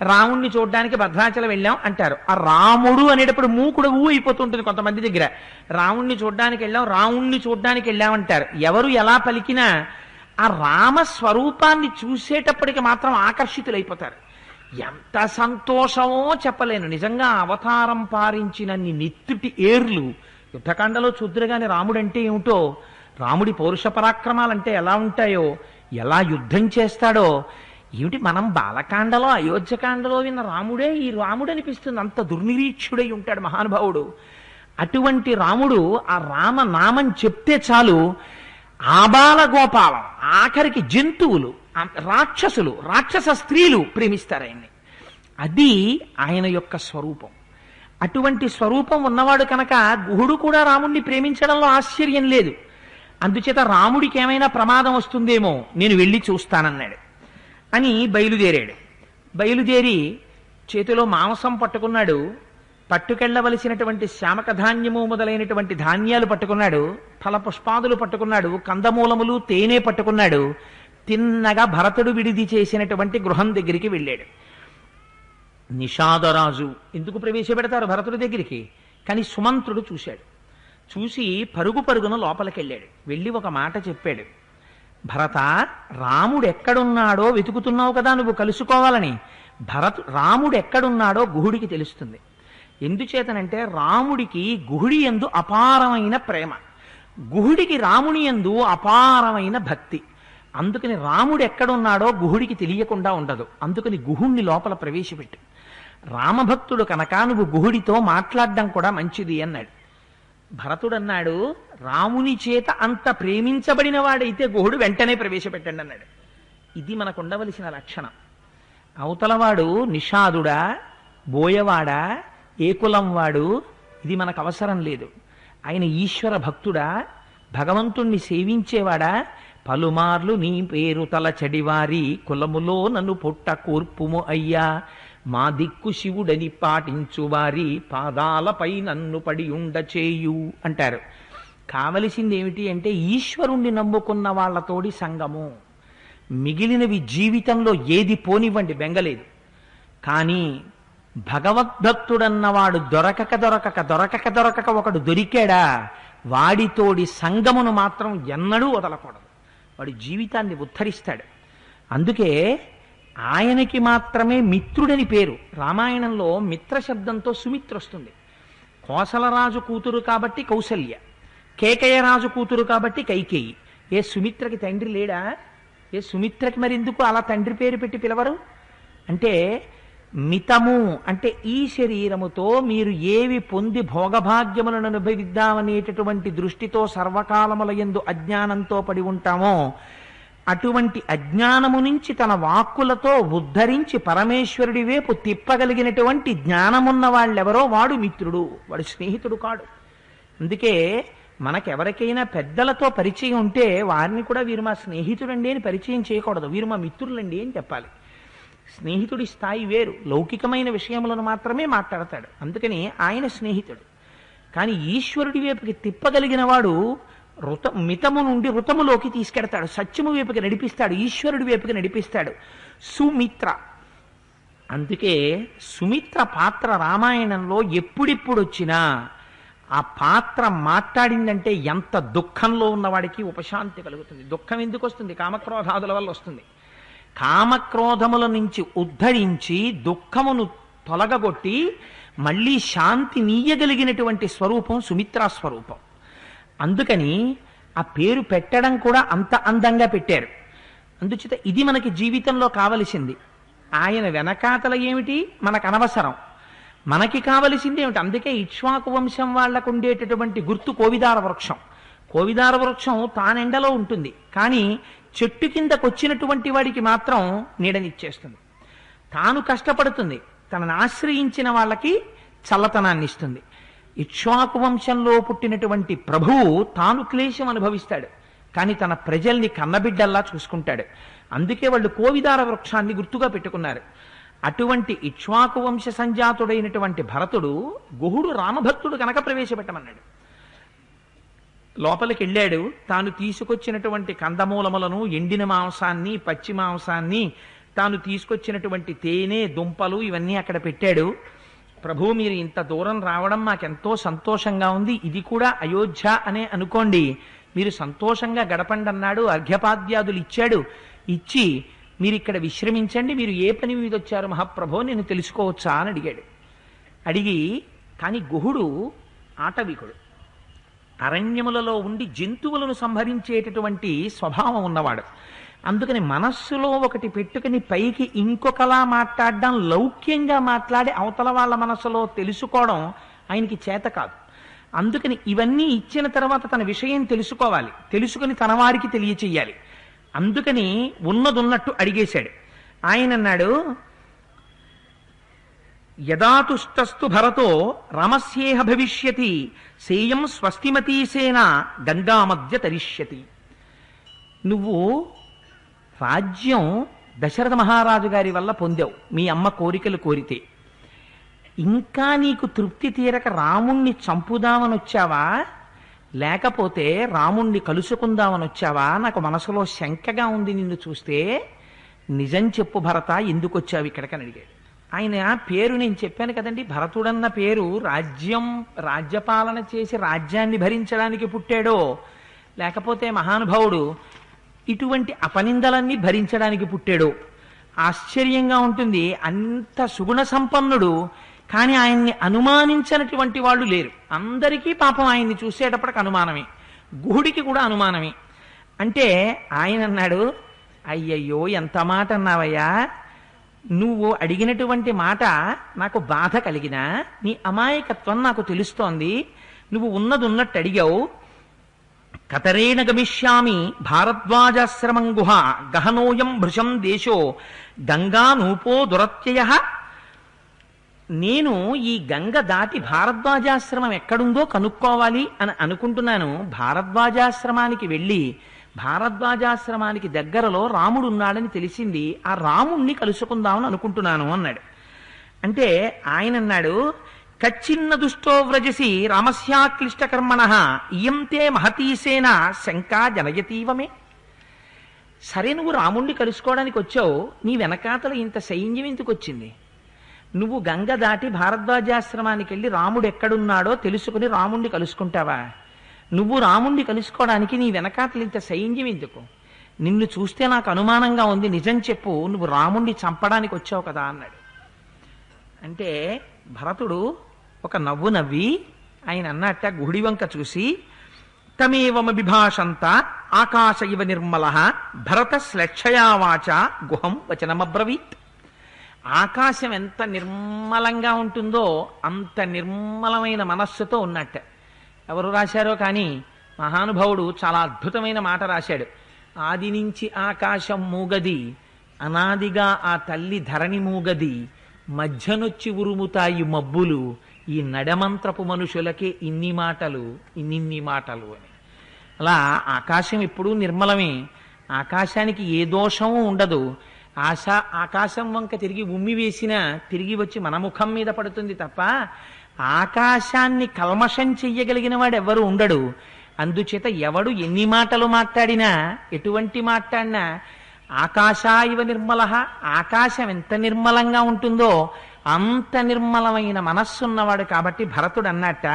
రాముడిని చూడడానికి భద్రాచలం వెళ్ళాం అంటారు. ఆ రాముడు అనేటప్పుడు మూకుడు అయిపోతుంటుంది కొంతమంది దగ్గర. రాముడిని చూడడానికి వెళ్ళామంటారు. ఎవరు ఎలా పలికినా ఆ రామ స్వరూపాన్ని చూసేటప్పటికి మాత్రం ఆకర్షితులైపోతారు. ఎంత సంతోషమో చెప్పలేను. నిజంగా అవతారం పారించినన్ని నెత్తుటి ఏర్లు యుద్ధకాండలో చూద్దురుగాని రాముడంటే ఏమిటో, రాముడి పౌరుష పరాక్రమాలంటే ఎలా ఉంటాయో, ఎలా యుద్ధం చేస్తాడో ఏమిటి. మనం బాలకాండలో అయోధ్యకాండలో విన్న రాముడే ఈ రాముడు అనిపిస్తుంది. అంత దుర్నిరీక్షుడై ఉంటాడు మహానుభావుడు. అటువంటి రాముడు ఆ రామనామం చెప్తే చాలు ఆబాల గోపాలం, ఆఖరికి జంతువులు, రాక్షసులు, రాక్షస స్త్రీలు ప్రేమిస్తారు ఆయన్ని. అది ఆయన యొక్క స్వరూపం. అటువంటి స్వరూపం ఉన్నవాడు కనుక గుహుడు కూడా రాముణ్ణి ప్రేమించడంలో ఆశ్చర్యం లేదు. అందుచేత రాముడికి ఏమైనా ప్రమాదం వస్తుందేమో, నేను వెళ్ళి చూస్తానన్నాడు అని బయలుదేరి చేతిలో మాంసం పట్టుకున్నాడు. పట్టుకెళ్లవలసినటువంటి శామక ధాన్యము మొదలైనటువంటి ధాన్యాలు పట్టుకున్నాడు, ఫల పుష్పాదులు పట్టుకున్నాడు, కందమూలములు, తేనె పట్టుకున్నాడు. తిన్నగా భరతుడు విడిది చేసినటువంటి గృహం దగ్గరికి వెళ్ళాడు. నిషాదరాజు ఎందుకు ప్రవేశపెడతారు భరతుడి దగ్గరికి? కానీ సుమంత్రుడు చూశాడు. చూసి పరుగున లోపలికెళ్ళాడు. వెళ్ళి ఒక మాట చెప్పాడు. భరత, రాముడు ఎక్కడున్నాడో వెతుకుతున్నావు కదా నువ్వు కలుసుకోవాలని. రాముడు ఎక్కడున్నాడో గుహుడికి తెలుస్తుంది. ఎందుచేతనంటే రాముడికి గుహుడి యందు అపారమైన ప్రేమ, గుహుడికి రాముని యందు అపారమైన భక్తి. అందుకని రాముడు ఎక్కడున్నాడో గుహుడికి తెలియకుండా ఉండదు. అందుకని గుహుణ్ణి లోపల ప్రవేశపెట్టు. రామభక్తుడు కనుక నువ్వు గుహుడితో మాట్లాడడం కూడా మంచిది అన్నాడు. భరతుడు అన్నాడు, రాముని చేత అంత ప్రేమించబడిన వాడైతే గుహుడు వెంటనే ప్రవేశపెట్టండి అన్నాడు. ఇది మనకు ఉండవలసిన లక్షణం. అవతలవాడు నిషాదుడా, బోయవాడా, ఏ కులం వాడు, ఇది మనకు అవసరం లేదు. ఆయన ఈశ్వర భక్తుడా, భగవంతుణ్ణి సేవించేవాడా, పలుమార్లు నీ పేరు తలచడివారి కులములో నన్ను పొట్ట కూర్పుము అయ్యా, మా దిక్కు శివుడని పాటించువారి పాదాలపై నన్ను పడి ఉండచేయు అంటారు. కావలసింది ఏమిటి అంటే ఈశ్వరుణ్ణి నమ్ముకున్న వాళ్ళతోడి సంగము. మిగిలినవి జీవితంలో ఏది పోనివ్వండి, బెంగలేదు. కానీ భగవద్భక్తుడన్నవాడు దొరకక ఒకడు దొరికాడా, వాడితోడి సంగమును మాత్రం ఎన్నడూ వదలకూడదు. వాడి జీవితాన్ని ఉద్ధరిస్తాడు. అందుకే ఆయనకి మాత్రమే మిత్రుడని పేరు. రామాయణంలో మిత్ర శబ్దంతో సుమిత్ర వస్తుంది. కోసలరాజు కూతురు కాబట్టి కౌసల్య, కేకయ్యరాజు కూతురు కాబట్టి కైకేయి. ఏ సుమిత్రకి తండ్రి లేడా? ఏ సుమిత్రకి మరెందుకు అలా తండ్రి పేరు పెట్టి పిలవరు? అంటే మితము అంటే ఈ శరీరముతో మీరు ఏవి పొంది భోగభాగ్యములను అనుభవిద్దామనేటటువంటి దృష్టితో సర్వకాలముల యందు అజ్ఞానంతో పడి ఉంటామో అటువంటి అజ్ఞానము నుంచి తన వాక్కులతో ఉద్ధరించి పరమేశ్వరుడి వైపు తిప్పగలిగినటువంటి జ్ఞానమున్న వాళ్ళెవరో వాడు మిత్రుడు, వాడు స్నేహితుడు కాడు. అందుకే మనకెవరికైనా పెద్దలతో పరిచయం ఉంటే వారిని కూడా వీరు మా స్నేహితుడండి అని పరిచయం చేయకూడదు, వీరు మా మిత్రులండి అని చెప్పాలి. స్నేహితుడి స్థాయి వేరు, లౌకికమైన విషయములను మాత్రమే మాట్లాడతాడు. అందుకని ఆయన స్నేహితుడు. కానీ ఈశ్వరుడి వైపుకి తిప్పగలిగిన వాడు మితము నుండి ఋతములోకి తీసుకెడతాడు, సత్యము వైపుకి నడిపిస్తాడు, ఈశ్వరుడి వైపుకి నడిపిస్తాడు. సుమిత్ర. అందుకే సుమిత్ర పాత్ర రామాయణంలో ఎప్పుడిప్పుడు వచ్చినా ఆ పాత్ర మాట్లాడిందంటే ఎంత దుఃఖంలో ఉన్నవాడికి ఉపశాంతి కలుగుతుంది. దుఃఖం ఎందుకు వస్తుంది? కామక్రోధాదుల వల్ల వస్తుంది. కామక్రోధముల నుంచి ఉద్ధరించి దుఃఖమును తొలగగొట్టి మళ్ళీ శాంతి నీయగలిగినటువంటి స్వరూపం సుమిత్రా స్వరూపం. అందుకని ఆ పేరు పెట్టడం కూడా అంత అందంగా పెట్టారు. అందుచేత ఇది మనకి జీవితంలో కావలసింది. ఆయన వెనకాతల ఏమిటి మనకు అనవసరం. మనకి కావలసింది ఏమిటి? అందుకే ఇక్ష్వాకు వంశం వాళ్లకు ఉండేటటువంటి గుర్తు కోవిదార వృక్షం. కోవిదార వృక్షం తానెండలో ఉంటుంది, కానీ చెట్టు కిందకు వచ్చినటువంటి వాడికి మాత్రం నీడనిచ్చేస్తుంది. తాను కష్టపడుతుంది, తనను ఆశ్రయించిన వాళ్ళకి చల్లతనాన్ని ఇస్తుంది. ఇక్ష్వాకు వంశంలో పుట్టినటువంటి ప్రభువు తాను క్లేశం అనుభవిస్తాడు, కానీ తన ప్రజల్ని కన్నబిడ్డల్లా చూసుకుంటాడు. అందుకే వాళ్ళు కోవిదార వృక్షాన్ని గుర్తుగా పెట్టుకున్నారు. అటువంటి ఇక్ష్వాకు వంశ సంజాతుడైనటువంటి భరతుడు గుహుడు రామభక్తుడు కనుక ప్రవేశపెట్టమన్నాడు. లోపలికి వెళ్ళాడు. తాను తీసుకొచ్చినటువంటి కందమూలములను, ఎండిన మాంసాన్ని, పచ్చి మాంసాన్ని, తాను తీసుకొచ్చినటువంటి తేనె, దుంపలు ఇవన్నీ అక్కడ పెట్టాడు. ప్రభు, మీరు ఇంత దూరం రావడం మాకెంతో సంతోషంగా ఉంది. ఇది కూడా అయోధ్య అనే అనుకోండి, మీరు సంతోషంగా గడపండి అన్నాడు. అర్ఘ్యపాద్యాదులు ఇచ్చాడు. ఇచ్చి మీరు ఇక్కడ విశ్రమించండి, మీరు ఏ పని మీద వచ్చారు మహాప్రభో, నేను తెలుసుకోవచ్చా అని అడిగాడు. అడిగి, కానీ గుహుడు ఆటవికుడు, అరణ్యములలో ఉండి జంతువులను సంహరించేటటువంటి స్వభావం ఉన్నవాడు. అందుకని మనస్సులో ఒకటి పెట్టుకుని పైకి ఇంకొకలా మాట్లాడడం, లౌక్యంగా మాట్లాడి అవతల వాళ్ళ మనస్సులో తెలుసుకోవడం ఆయనకి చేత కాదు. అందుకని ఇవన్నీ ఇచ్చిన తర్వాత తన విషయం తెలుసుకోవాలి, తెలుసుకుని తన వారికి తెలియచెయ్యాలి. అందుకని ఉన్నదున్నట్టు అడిగేశాడు. ఆయన అన్నాడు, యదాతుష్టస్తు భరతో రమస్యేహ భవిష్యతి సేయం స్వస్తిమతీసేన గంగా మధ్య తరిష్యతి. నువ్వు రాజ్యం దశరథ మహారాజు గారి వల్ల పొందావు, మీ అమ్మ కోరికలు కోరితే. ఇంకా నీకు తృప్తి తీరక రాముణ్ణి చంపుదామని వచ్చావా, లేకపోతే రాముణ్ణి కలుసుకుందామని వచ్చావా? నాకు మనసులో శంకగా ఉంది నిన్ను చూస్తే. నిజం చెప్పు భరత, ఎందుకు వచ్చావు ఇక్కడికని అడిగాడు. ఆయన పేరు నేను చెప్పాను కదండి, భరతుడన్న పేరు రాజ్యపాలన చేసి రాజ్యాన్ని భరించడానికి పుట్టాడో, లేకపోతే మహానుభావుడు ఇటువంటి అపనిందలన్నీ భరించడానికి పుట్టాడో ఆశ్చర్యంగా ఉంటుంది. అంత సుగుణ సంపన్నుడు, కానీ ఆయన్ని అనుమానించినటువంటి వాళ్ళు లేరు. అందరికీ పాపం ఆయన్ని చూసేటప్పటికి అనుమానమే, గుహుడికి కూడా అనుమానమే. అంటే ఆయన అన్నాడు, అయ్యయ్యో ఎంత మాట అన్నావయ్యా, నువ్వు అడిగినటువంటి మాట నాకు బాధ కలిగినా నీ అమాయకత్వం నాకు తెలుస్తోంది. నువ్వు ఉన్నది ఉన్నట్టు అడిగావు. కతరేణ గమిష్యామి భారద్వాజాశ్రమం గుహ గహనోయం భృశం దేశో గంగా నూపో దురత్యయ. నేను ఈ గంగ దాటి భారద్వాజాశ్రమం ఎక్కడుందో కనుక్కోవాలి అని అనుకుంటున్నాను. భారద్వాజాశ్రమానికి వెళ్ళి భారద్వాజాశ్రమానికి దగ్గరలో రాముడు ఉన్నాడని తెలిసింది, ఆ రాముణ్ణి కలుసుకుందామని అనుకుంటున్నాను అన్నాడు. అంటే ఆయన అన్నాడు, కచ్చిన్న దుష్టో వ్రజసి రామస్యాక్లిష్టకర్మణ ఇయంతే మహతీసేన శంకా జనయతీవమే. సరే, నువ్వు రాముణ్ణి కలుసుకోవడానికి వచ్చావు, నీ వెనకాతల ఇంత సైన్యం ఎందుకు వచ్చింది? నువ్వు గంగ దాటి భారద్వాజాశ్రమానికి వెళ్ళి రాముడు ఎక్కడున్నాడో తెలుసుకుని రాముణ్ణి కలుసుకుంటావా? నువ్వు రాముణ్ణి కలుసుకోవడానికి నీ వెనకాతలు ఇంత సైన్యం ఎందుకు? నిన్ను చూస్తే నాకు అనుమానంగా ఉంది, నిజం చెప్పు, నువ్వు రాముణ్ణి చంపడానికి వచ్చావు కదా అన్నాడు. అంటే భరతుడు ఒక నవ్వు నవ్వి ఆయన అన్నట్ట గుహుడి వంక చూసి, తమేవమ బిభాషంత ఆకాశ ఇవ నిర్మల భరత శ్లక్షయావాచ గుహం వచనమబ్రవీత్. ఆకాశం ఎంత నిర్మలంగా ఉంటుందో అంత నిర్మలమైన మనస్సుతో ఉన్నట్ట. ఎవరు రాశారో కానీ మహానుభావుడు చాలా అద్భుతమైన మాట రాశాడు. ఆది నుంచి ఆకాశం మూగది, అనాదిగా ఆ తల్లి ధరణి మూగది, మధ్యనొచ్చి ఉరుముతాయి మబ్బులు, ఈ నడమంత్రపు మనుషులకే ఇన్ని మాటలు ఇన్నిన్ని మాటలు అని. అలా ఆకాశం ఎప్పుడూ నిర్మలమే, ఆకాశానికి ఏ దోషము ఉండదు. ఆకాశం వంక తిరిగి ఉమ్మి వేసినా తిరిగి వచ్చి మన ముఖం మీద పడుతుంది తప్ప ఆకాశాన్ని కల్మషం చెయ్యగలిగిన వాడు ఎవరు ఉండడు. అందుచేత ఎవడు ఎన్ని మాటలు మాట్లాడినా, ఎటువంటి మాట్లాడినా ఆకాశాయివ నిర్మల, ఆకాశం ఎంత నిర్మలంగా ఉంటుందో అంత నిర్మలమైన మనస్సున్నవాడు. కాబట్టి భరతుడు అన్నట్ట,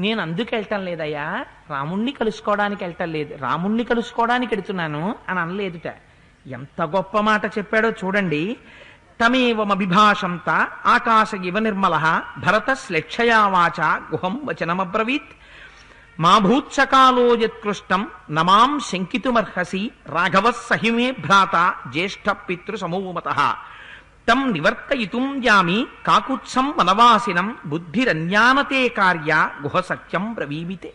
నేను అందుకు వెళ్ళటం లేదయ్యా, రాముణ్ణి కలుసుకోవడానికి వెళ్ళటం లేదు, రాముణ్ణి కలుసుకోవడానికి వెళుతున్నాను అని అనలేదుట. ఎంత గొప్ప మాట చెప్పాడో చూడండి. తమేవమభిభాషంత ఆకాశ ఇవ నిర్మల భరత శ్లక్షయావాచ గుహం వచనమబ్రవీత్. మా భూత్సకాలో యత్కృష్టం నమాం శంకితుమర్హసి రాఘవ సహిమే భ్రాత జ్యేష్ఠ పితృ సమూమత. తం నివర్తయితుం యామి కాకుత్సం వనవాసినం బుద్ధిరన్యానతే కార్య గుహ సత్యం బ్రవీమితే.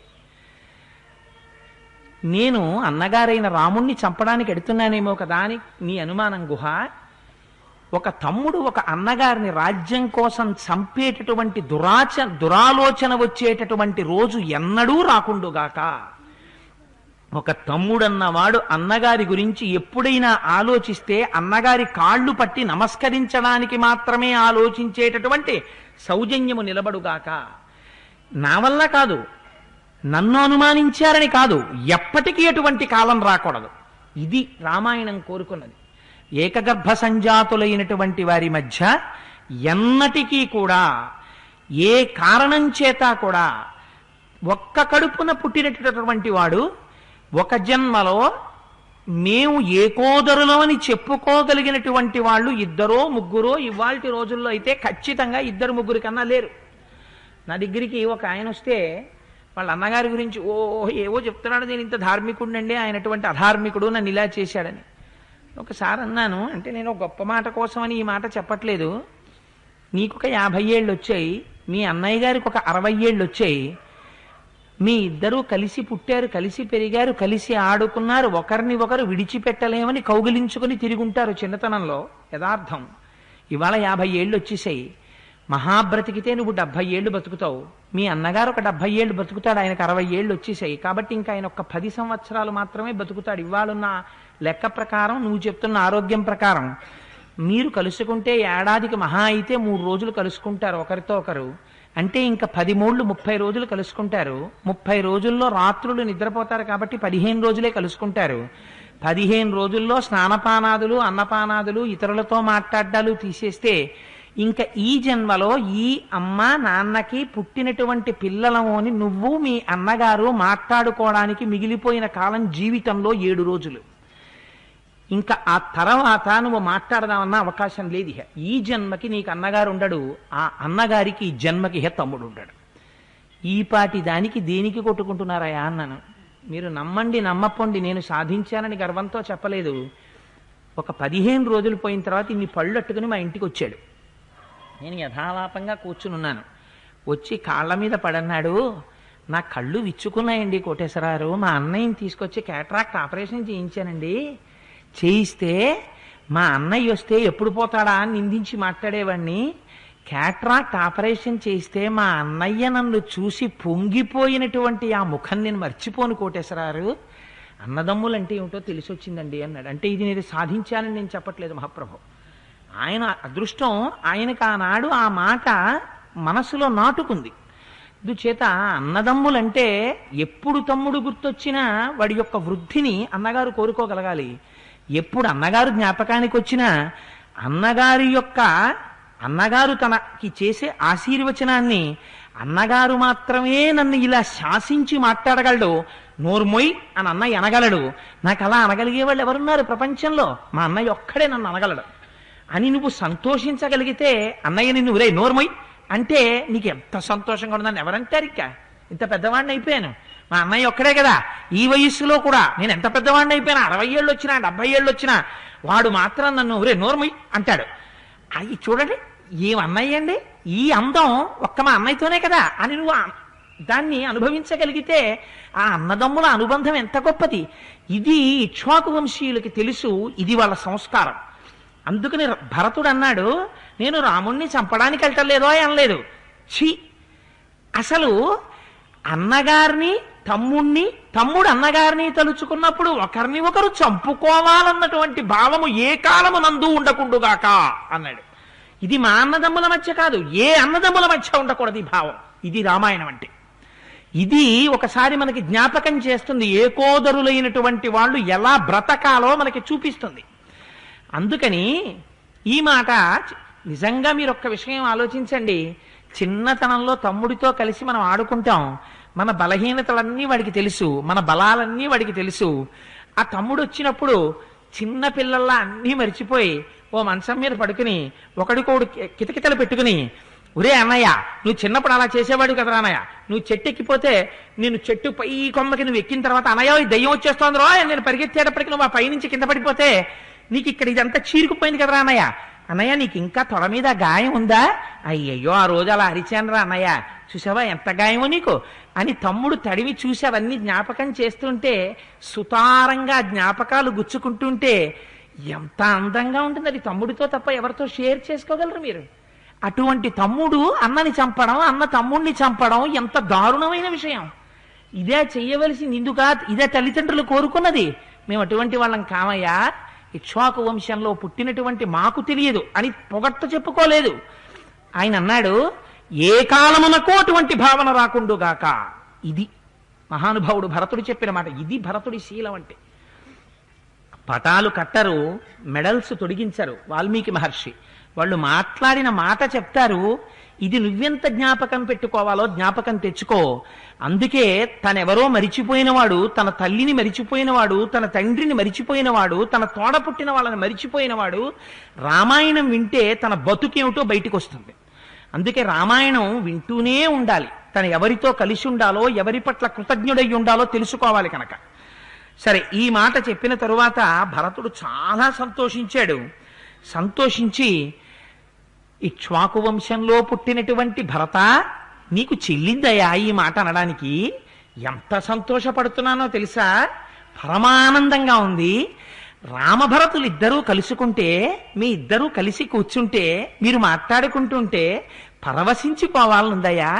నేను అన్నగారైన రాముణ్ణి చంపడానికి ఎడుతున్నానేమో కదా అని నీ అనుమానం గుహ. ఒక తమ్ముడు ఒక అన్నగారిని రాజ్యం కోసం చంపేటటువంటి దురాలోచన వచ్చేటటువంటి రోజు ఎన్నడూ రాకుండుగాక. ఒక తమ్ముడన్నవాడు అన్నగారి గురించి ఎప్పుడైనా ఆలోచిస్తే అన్నగారి కాళ్ళు పట్టి నమస్కరించడానికి మాత్రమే ఆలోచించేటటువంటి సౌజన్యము నిలబడుగాక. నా వల్ల కాదు, నన్ను అనుమానించారని కాదు, ఎప్పటికీ అటువంటి కాలం రాకూడదు. ఇది రామాయణం కోరుకున్నది. ఏకగర్భ సంజాతులైనటువంటి వారి మధ్య ఎన్నటికీ కూడా ఏ కారణం చేత కూడా ఒక్క కడుపున పుట్టినటువంటి వాడు ఒక జన్మలో మేము ఏకోదరులం అని చెప్పుకోగలిగినటువంటి వాళ్ళు ఇద్దరో ముగ్గురో ఇవాల్టి రోజుల్లో అయితే ఖచ్చితంగా ఇద్దరు ముగ్గురు కన్నా లేరు. నా దగ్గరికి ఒక ఆయన వస్తే వాళ్ళ అన్నగారి గురించి ఏవో చెప్తున్నాడు, నేను ఇంత ధార్మికుడినండి, ఆయనటువంటి అధార్మికుడు, నన్ను ఇలా చేశాడని. ఒకసారి అన్నాను, అంటే నేను గొప్ప మాట కోసమని ఈ మాట చెప్పట్లేదు, నీకు ఒక 50 ఏళ్ళు వచ్చాయి, మీ అన్నయ్య గారికి ఒక 60 ఏళ్ళు వచ్చాయి, మీ ఇద్దరూ కలిసి పుట్టారు, కలిసి పెరిగారు, కలిసి ఆడుకున్నారు, ఒకరిని ఒకరు విడిచిపెట్టలేమని కౌగిలించుకుని తిరుగుంటారు చిన్నతనంలో. యథార్థం. ఇవాళ 50 ఏళ్ళు వచ్చేసాయి, మహాబ్రతికితే నువ్వు 70 ఏళ్ళు బతుకుతావు, మీ అన్నగారు ఒక 70 ఏళ్ళు బతుకుతాడు, ఆయనకు 60 ఏళ్ళు వచ్చేసాయి, కాబట్టి ఇంకా ఆయన ఒక 10 సంవత్సరాలు మాత్రమే బతుకుతాడు. ఇవాళున్న లెక్క ప్రకారం, నువ్వు చెప్తున్న ఆరోగ్యం ప్రకారం మీరు కలుసుకుంటే ఏడాదికి మహా అయితే 3 రోజులు కలుసుకుంటారు ఒకరితో ఒకరు. అంటే ఇంకా 10 మూళ్ళు 30 రోజులు కలుసుకుంటారు. 30 రోజుల్లో రాత్రులు నిద్రపోతారు కాబట్టి 15 రోజులే కలుసుకుంటారు. 15 రోజుల్లో స్నానపానాదులు, అన్నపానాదులు, ఇతరులతో మాట్లాడ్డాలు తీసేస్తే ఇంకా ఈ జన్మలో ఈ అమ్మ నాన్నకి పుట్టినటువంటి పిల్లలము అని నువ్వు మీ అన్నగారు మాట్లాడుకోవడానికి మిగిలిపోయిన కాలం జీవితంలో 7 రోజులు. ఇంకా ఆ తర్వాత నువ్వు మాట్లాడదామన్న అవకాశం లేదు. ఈ జన్మకి నీకు అన్నగారు ఉండడు, ఆ అన్నగారికి ఈ జన్మకి తమ్ముడు ఉండడు. ఈ పాటి దానికి దేనికి కొట్టుకుంటున్నారయా అన్నాను. మీరు నమ్మండి నమ్మపోండి, నేను సాధించానని గర్వంతో చెప్పలేదు. ఒక 15 రోజులు పోయిన తర్వాత ఇన్ని పళ్ళు అట్టుకుని మా ఇంటికి వచ్చాడు. నేను యథాలాపంగా కూర్చునున్నాను. వచ్చి కాళ్ళ మీద పడన్నాడు, నా కళ్ళు విచ్చుకున్నాయండి కోటేశ్వరారు, మా అన్నయ్యని తీసుకొచ్చి క్యాటరాక్ట్ ఆపరేషన్ చేయించానండి, చేయిస్తే మా అన్నయ్య వస్తే ఎప్పుడు పోతాడా అని నిందించి మాట్లాడేవాడిని, క్యాటరాక్ట్ ఆపరేషన్ చేస్తే మా అన్నయ్య నన్ను చూసి పొంగిపోయినటువంటి ఆ ముఖం నేను మర్చిపోను కోటేశ్వరారు, అన్నదమ్ములంటే ఏమిటో తెలిసి వచ్చిందండి అన్నాడు. అంటే ఇది నేను సాధించానని నేను చెప్పట్లేదు మహాప్రభు, ఆయన అదృష్టం ఆయనకు ఆనాడు ఆ మాట మనసులో నాటుకుంది. అందుచేత అన్నదమ్ములంటే ఎప్పుడు తమ్ముడు గుర్తొచ్చినా వాడి యొక్క వృద్ధిని అన్నగారు కోరుకోగలగాలి. ఎప్పుడు అన్నగారు జ్ఞాపకానికి వచ్చినా అన్నగారు తనకి చేసే ఆశీర్వచనాన్ని అన్నగారు మాత్రమే నన్ను ఇలా శాసించి మాట్లాడగలడు, నోర్మొయ్ అని అన్నయ్య అనగలడు. నాకు అలా అనగలిగే వాళ్ళు ఎవరున్నారు ప్రపంచంలో? మా అన్నయ్య ఒక్కడే నన్ను అనగలడు అని నువ్వు సంతోషించగలిగితే, అన్నయ్య నిన్ను ఒరే నోర్మొయ్ అంటే నీకు ఎంత సంతోషంగా ఉందని ఎవరంటారు? ఇక ఇంత పెద్దవాడిని అయిపోయాను, మా అన్నయ్య ఒక్కడే కదా, ఈ వయస్సులో కూడా నేను ఎంత పెద్దవాడిని అయిపోయినా, 60 ఏళ్ళు వచ్చినా 70 ఏళ్ళు వచ్చినా వాడు మాత్రం నన్ను ఒరే నోర్మొయ్ అంటాడు. అవి చూడండి ఏం అన్నయ్య అండి, ఈ అందం ఒక్క మా అన్నయ్యతోనే కదా అని నువ్వు దాన్ని అనుభవించగలిగితే ఆ అన్నదమ్ముల అనుబంధం ఎంత గొప్పది. ఇది ఇక్ష్వాకు వంశీయులకి తెలుసు, ఇది వాళ్ళ సంస్కారం. అందుకని భరతుడు అన్నాడు, నేను రాముణ్ణి చంపడానికి వెళ్ళటలేదో అనలేదు. ఛీ, అసలు అన్నగారిని తమ్ముడు అన్నగారిని తలుచుకున్నప్పుడు ఒకరిని ఒకరు చంపుకోవాలన్నటువంటి భావము ఏ కాలము నందు ఉండకుండుగాక అన్నాడు. ఇది మా అన్నదమ్ముల మధ్య కాదు, ఏ అన్నదమ్ముల మధ్య ఉండకూడదు ఈ భావం. ఇది రామాయణం అంటే. ఇది ఒకసారి మనకి జ్ఞాపకం చేస్తుంది, ఏకోదరులైనటువంటి వాళ్ళు ఎలా బ్రతకాలో మనకి చూపిస్తుంది. అందుకని ఈ మాట నిజంగా మీరు ఒక్క విషయం ఆలోచించండి. చిన్నతనంలో తమ్ముడితో కలిసి మనం ఆడుకుంటాం, మన బలహీనతలన్నీ వాడికి తెలుసు, మన బలాలన్నీ వాడికి తెలుసు. ఆ తమ్ముడు వచ్చినప్పుడు చిన్న పిల్లల్లా అన్నీ మర్చిపోయి ఓ మంచం మీద పడుకుని ఒకడికోడు కితకితలు పెట్టుకుని, ఒరే అన్నయ్య నువ్వు చిన్నప్పుడు అలా చేసేవాడు కదరా అన్నయ్య, నువ్వు చెట్టు ఎక్కిపోతే నేను చెట్టు పై కొమ్మకి నువ్వు ఎక్కిన తర్వాత అన్నయ్య దయ్యం వచ్చేస్తోందిరో, నేను పరిగెత్తేటప్పటికి నువ్వు ఆ పైనుంచి కింద పడిపోతే నీకు ఇక్కడ ఇదంతా చీరుకుపోయింది కదరా అన్నయ్య, అన్నయ్య నీకు ఇంకా తొడ మీద గాయం ఉందా? అయ్యయ్యో ఆ రోజు అలా అరిచానురా అన్నయ్య, చూసావా ఎంత గాయమో నీకు అని తమ్ముడు తడివి చూసి అవన్నీ జ్ఞాపకం చేస్తుంటే, సుతారంగా జ్ఞాపకాలు గుచ్చుకుంటుంటే ఎంత అందంగా ఉంటుంది. అది తమ్ముడితో తప్ప ఎవరితో షేర్ చేసుకోగలరు మీరు? అటువంటి తమ్ముడు అన్నని చంపడం, అన్న తమ్ముడిని చంపడం ఎంత దారుణమైన విషయం. ఇదే చెయ్యవలసింది ఇందుకా? ఇదే తల్లిదండ్రులు కోరుకున్నది? మేము అటువంటి వాళ్ళం కామయ్యా, ఇక్ష్వాకు వంశంలో పుట్టినటువంటి మాకు తెలియదు అని పొగట్ట చెప్పుకోలేదు. ఆయన అన్నాడు, ఏ కాలమునకు అటువంటి భావన రాకుండుగాక. ఇది మహానుభావుడు భరతుడు చెప్పిన మాట. ఇది భరతుడి శీలం అంటే. పటాలు కట్టరు, మెడల్స్ తొడిగించరు వాల్మీకి మహర్షి. వాళ్ళు మాట్లాడిన మాట చెప్తారు, ఇది నువ్వెంత జ్ఞాపకం పెట్టుకోవాలో జ్ఞాపకం తెచ్చుకో. అందుకే తనెవరో మరిచిపోయినవాడు, తన తల్లిని మరిచిపోయినవాడు, తన తండ్రిని మరిచిపోయినవాడు, తన తోడ పుట్టిన వాళ్ళని మరిచిపోయినవాడు రామాయణం వింటే తన బతుకేమిటో బయటికి వస్తుంది. అందుకే రామాయణం వింటూనే ఉండాలి. తను ఎవరితో కలిసి ఉండాలో, ఎవరి పట్ల కృతజ్ఞుడై ఉండాలో తెలుసుకోవాలి కనుక. సరే, ఈ మాట చెప్పిన తరువాత భరతుడు చాలా సంతోషించాడు. సంతోషించి, ఇక్ష్వాకు వంశంలో పుట్టినటువంటి భరత, నీకు చెల్లిందయ్యా ఈ మాట అనడానికి. ఎంత సంతోషపడుతున్నానో తెలుసా? పరమానందంగా ఉంది. రామభరతులు ఇద్దరూ కలుసుకుంటే, మీ ఇద్దరూ కలిసి కూర్చుంటే, మీరు మాట్లాడుకుంటుంటే పరవశించిపోవాలనుందయ్యా.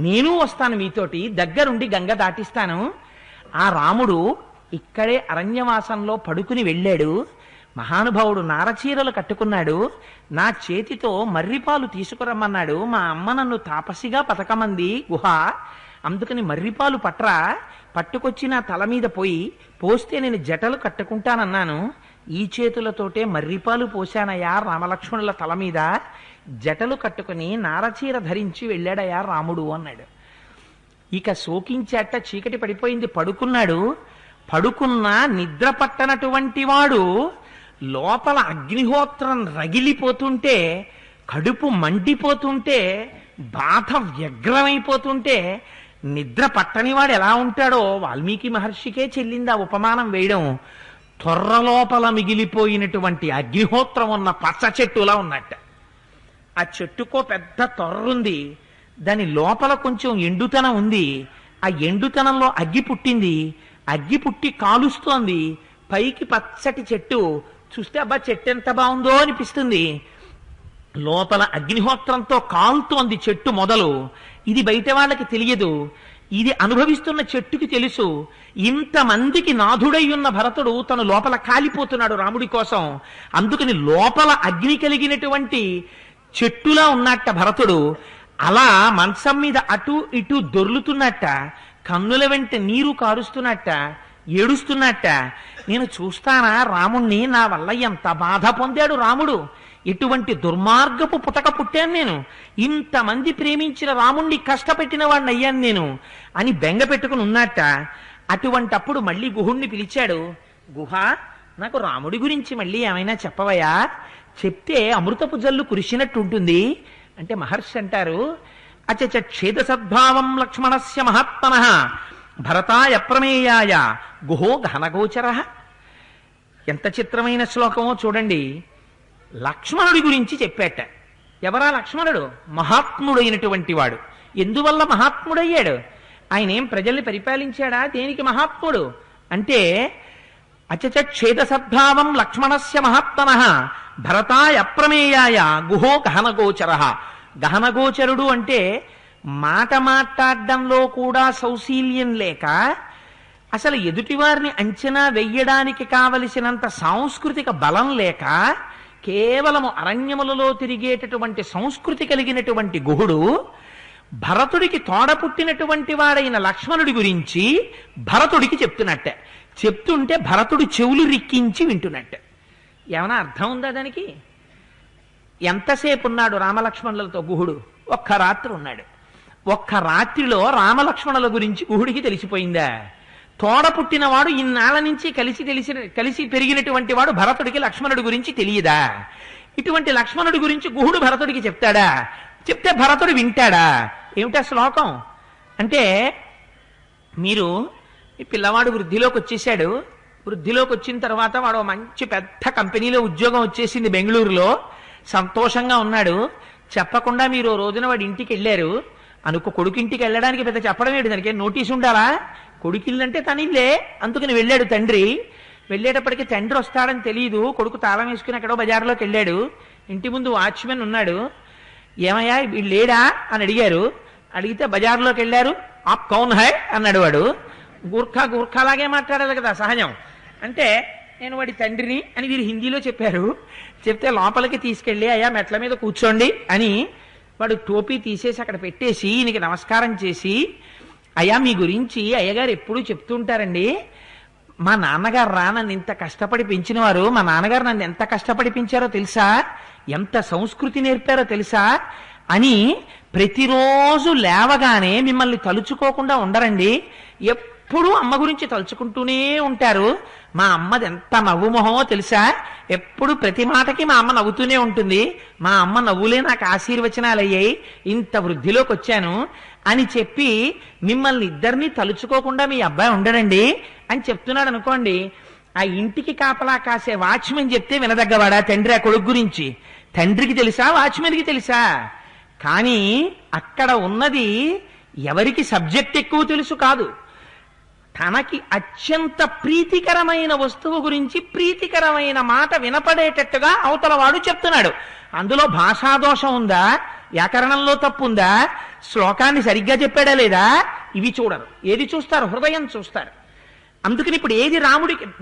నేను వస్తాను మీతోటి, దగ్గరుండి గంగ దాటిస్తాను. ఆ రాముడు ఇక్కడే అరణ్యవాసంలో పడుకుని వెళ్ళాడు. మహానుభావుడు నారచీరలు కట్టుకున్నాడు. నా చేతితో మర్రిపాలు తీసుకురమ్మన్నాడు. మా అమ్మ నన్ను తాపసిగా పతకమంది గుహ, అందుకని మర్రిపాలు పట్రా, పట్టుకొచ్చి నా తల మీద పోస్తే నేను జటలు కట్టుకుంటానన్నాను. ఈ చేతులతోటే మర్రిపాలు పోశానయ్యా రామలక్ష్మణుల తల మీద. జటలు కట్టుకుని నారచీర ధరించి వెళ్ళాడయ్యా రాముడు అన్నాడు. ఇక శోకించేట, చీకటి పడిపోయింది, పడుకున్నాడు. పడుకున్నా నిద్ర పట్టనటువంటి వాడు లోపల అగ్నిహోత్రం రగిలిపోతుంటే, కడుపు మండిపోతుంటే, బాధ వ్యగ్రమైపోతుంటే నిద్ర పట్టనివాడు ఎలా ఉంటాడో వాల్మీకి మహర్షికే చెల్లింది ఆ ఉపమానం వేయడం. తొర్ర లోపల మిగిలిపోయినటువంటి అగ్నిహోత్రం ఉన్న పచ్చ చెట్టులా ఉన్నట్ట. ఆ చెట్టుకో పెద్ద తొర్రుంది, దాని లోపల కొంచెం ఎండుతనం ఉంది. ఆ ఎండుతనంలో అగ్గి పుట్టింది, అగ్గి పుట్టి కాలుస్తోంది. పైకి పచ్చటి చెట్టు, చూస్తే అబ్బా చెట్టు ఎంత బాగుందో అనిపిస్తుంది. లోపల అగ్నిహోత్రంతో కాలుతోంది చెట్టు మొదలు. ఇది బయట వాళ్ళకి తెలియదు, ఇది అనుభవిస్తున్న చెట్టుకి తెలుసు. ఇంతమందికి నాథుడై ఉన్న భరతుడు తను లోపల కాలిపోతున్నాడు రాముడి కోసం. అందుకని లోపల అగ్ని కలిగినటువంటి చెట్టులా ఉన్నట్ట భరతుడు. అలా మంచం మీద అటు ఇటు దొర్లుతున్నట్ట, కన్నుల వెంట నీరు కారుస్తున్నట్ట, ఏడుస్తున్నట్ట. నేను చూస్తానా రాముణ్ణి, నా వల్ల ఎంత బాధ పొందాడు రాముడు, ఎటువంటి దుర్మార్గపు పుటక పుట్టాను నేను, ఇంతమంది ప్రేమించిన రాముణ్ణి కష్టపెట్టిన వాడిని అయ్యాను నేను అని బెంగ పెట్టుకుని ఉన్నట్ట. అటువంటప్పుడు మళ్ళీ గుహుణ్ణి పిలిచాడు. గుహ, నాకు రాముడి గురించి మళ్ళీ ఏమైనా చెప్పవయ్యా, చెప్తే అమృతపు జల్లు కురిసినట్టు ఉంటుంది అంటే మహర్షి అంటారు, అచచ క్షేద సద్భావం లక్ష్మణస్య మహాత్మనః భరతాయ ప్రమేయాయ గుహో గహనగోచరః. ఎంత చిత్రమైన శ్లోకమో చూడండి. లక్ష్మణుడి గురించి చెప్పేట. ఎవరా లక్ష్మణుడు? మహాత్ముడైనటువంటి వాడు. ఎందువల్ల మహాత్ముడయ్యాడు? ఆయన ఏం ప్రజల్ని పరిపాలించాడా? దేనికి మహాత్ముడు అంటే, అచచ క్షేద సద్భావం లక్ష్మణస్య మహాత్మనః భరతాయ అప్రమేయాయ గుహో గహనగోచరః. గహనగోచరుడు అంటే మాట మాట్లాడడంలో కూడా సౌశీల్యం లేక, అసలు ఎదుటివారిని అంచనా వెయ్యడానికి కావలసినంత సాంస్కృతిక బలం లేక, కేవలము అరణ్యములలో తిరిగేటటువంటి సంస్కృతి కలిగినటువంటి గుహుడు భరతుడికి తోడ పుట్టినటువంటి వాడైన లక్ష్మణుడి గురించి భరతుడికి చెప్తున్నట్టే. చెప్తుంటే భరతుడు చెవులు రిక్కించి వింటున్నట్టే. ఏమైనా అర్థం ఉందా దానికి? ఎంతసేపు ఉన్నాడు రామలక్ష్మణులతో గుహుడు? ఒక్క రాత్రి ఉన్నాడు. ఒక్క రాత్రిలో రామలక్ష్మణుల గురించి గుహుడికి తెలిసిపోయిందా? తోడ పుట్టినవాడు ఇన్నాళ్ళ నుంచి కలిసి పెరిగినటువంటి వాడు భరతుడికి లక్ష్మణుడి గురించి తెలియదా? ఇటువంటి లక్ష్మణుడి గురించి గుహుడు భరతుడికి చెప్తాడా? చెప్తే భరతుడు వింటాడా? ఏమిటా శ్లోకం అంటే, మీరు ఈ పిల్లవాడు వృద్ధిలోకి వచ్చేసాడు. వృద్ధిలోకి వచ్చిన తర్వాత వాడు మంచి పెద్ద కంపెనీలో ఉద్యోగం వచ్చేసింది బెంగళూరులో. సంతోషంగా ఉన్నాడు. చెప్పకుండా మీరు ఓ రోజున వాడి ఇంటికి వెళ్ళారు అనుకో. కొడుకింటికి వెళ్ళడానికి పెద్ద చెప్పడం ఏంటి, దానికి నోటీస్ ఉండాలా? కొడుకిల్లంటే తన ఇల్లే, అందుకని వెళ్ళాడు తండ్రి. వెళ్ళేటప్పటికి తండ్రి వస్తాడని తెలియదు. కొడుకు తాళం వేసుకుని ఎక్కడో బజార్లోకి వెళ్ళాడు. ఇంటి ముందు వాచ్మెన్ ఉన్నాడు. ఏమయ్యా వీళ్ళు లేడా అని అడిగారు. అడిగితే బజార్లోకి వెళ్ళారు. ఆప్ కౌన్ హై అన్నాడు వాడు. గూర్ఖాలాగే మాట్లాడాలి కదా సహజం. అంటే నేను వాడి తండ్రిని అని వీరు హిందీలో చెప్పారు. చెప్తే లోపలికి తీసుకెళ్ళి అయ్యా మెట్ల మీద కూర్చోండి అని వాడు టోపీ తీసేసి అక్కడ పెట్టేసి ఈయనకి నమస్కారం చేసి, అయ్యా మీ గురించి అయ్యగారు ఎప్పుడూ చెప్తుంటారండి, మా నాన్నగారు నన్ను ఇంత కష్టపడి పెంచినవారు, మా నాన్నగారు నన్ను ఎంత కష్టపడి పెంచారో తెలుసా, ఎంత సంస్కృతి నేర్పారో తెలుసా అని ప్రతిరోజు లేవగానే మిమ్మల్ని తలుచుకోకుండా ఉండరండి. ఎప్పుడూ అమ్మ గురించి తలుచుకుంటూనే ఉంటారు. మా అమ్మది ఎంత నవ్వు మొహమో తెలుసా, ఎప్పుడు ప్రతి మాటకి మా అమ్మ నవ్వుతూనే ఉంటుంది. మా అమ్మ నవ్వులే నాకు ఆశీర్వచనాలు అయ్యాయి, ఇంత వృద్ధిలోకి వచ్చాను అని చెప్పి మిమ్మల్ని ఇద్దరిని తలుచుకోకుండా మీ అబ్బాయి ఉండడండి అని చెప్తున్నాడు అనుకోండి. ఆ ఇంటికి కాపలా కాసే వాచ్మెన్ చెప్తే వినదగ్గవాడా తండ్రి ఆ కొడుకు గురించి? తండ్రికి తెలుసా, వాచ్మెన్కి తెలుసా? కానీ అక్కడ ఉన్నది ఎవరికి సబ్జెక్ట్ ఎక్కువ తెలుసు కాదు, తనకి అత్యంత ప్రీతికరమైన వస్తువు గురించి ప్రీతికరమైన మాట వినపడేటట్టుగా అవతల వాడు చెప్తున్నాడు. అందులో భాషాదోషం ఉందా, వ్యాకరణంలో తప్పు ఉందా, శ్లోకాన్ని సరిగ్గా చెప్పాడా లేదా, ఇవి చూడరు. ఏది చూస్తారు? హృదయం చూస్తారు. అందుకని ఇప్పుడు ఏది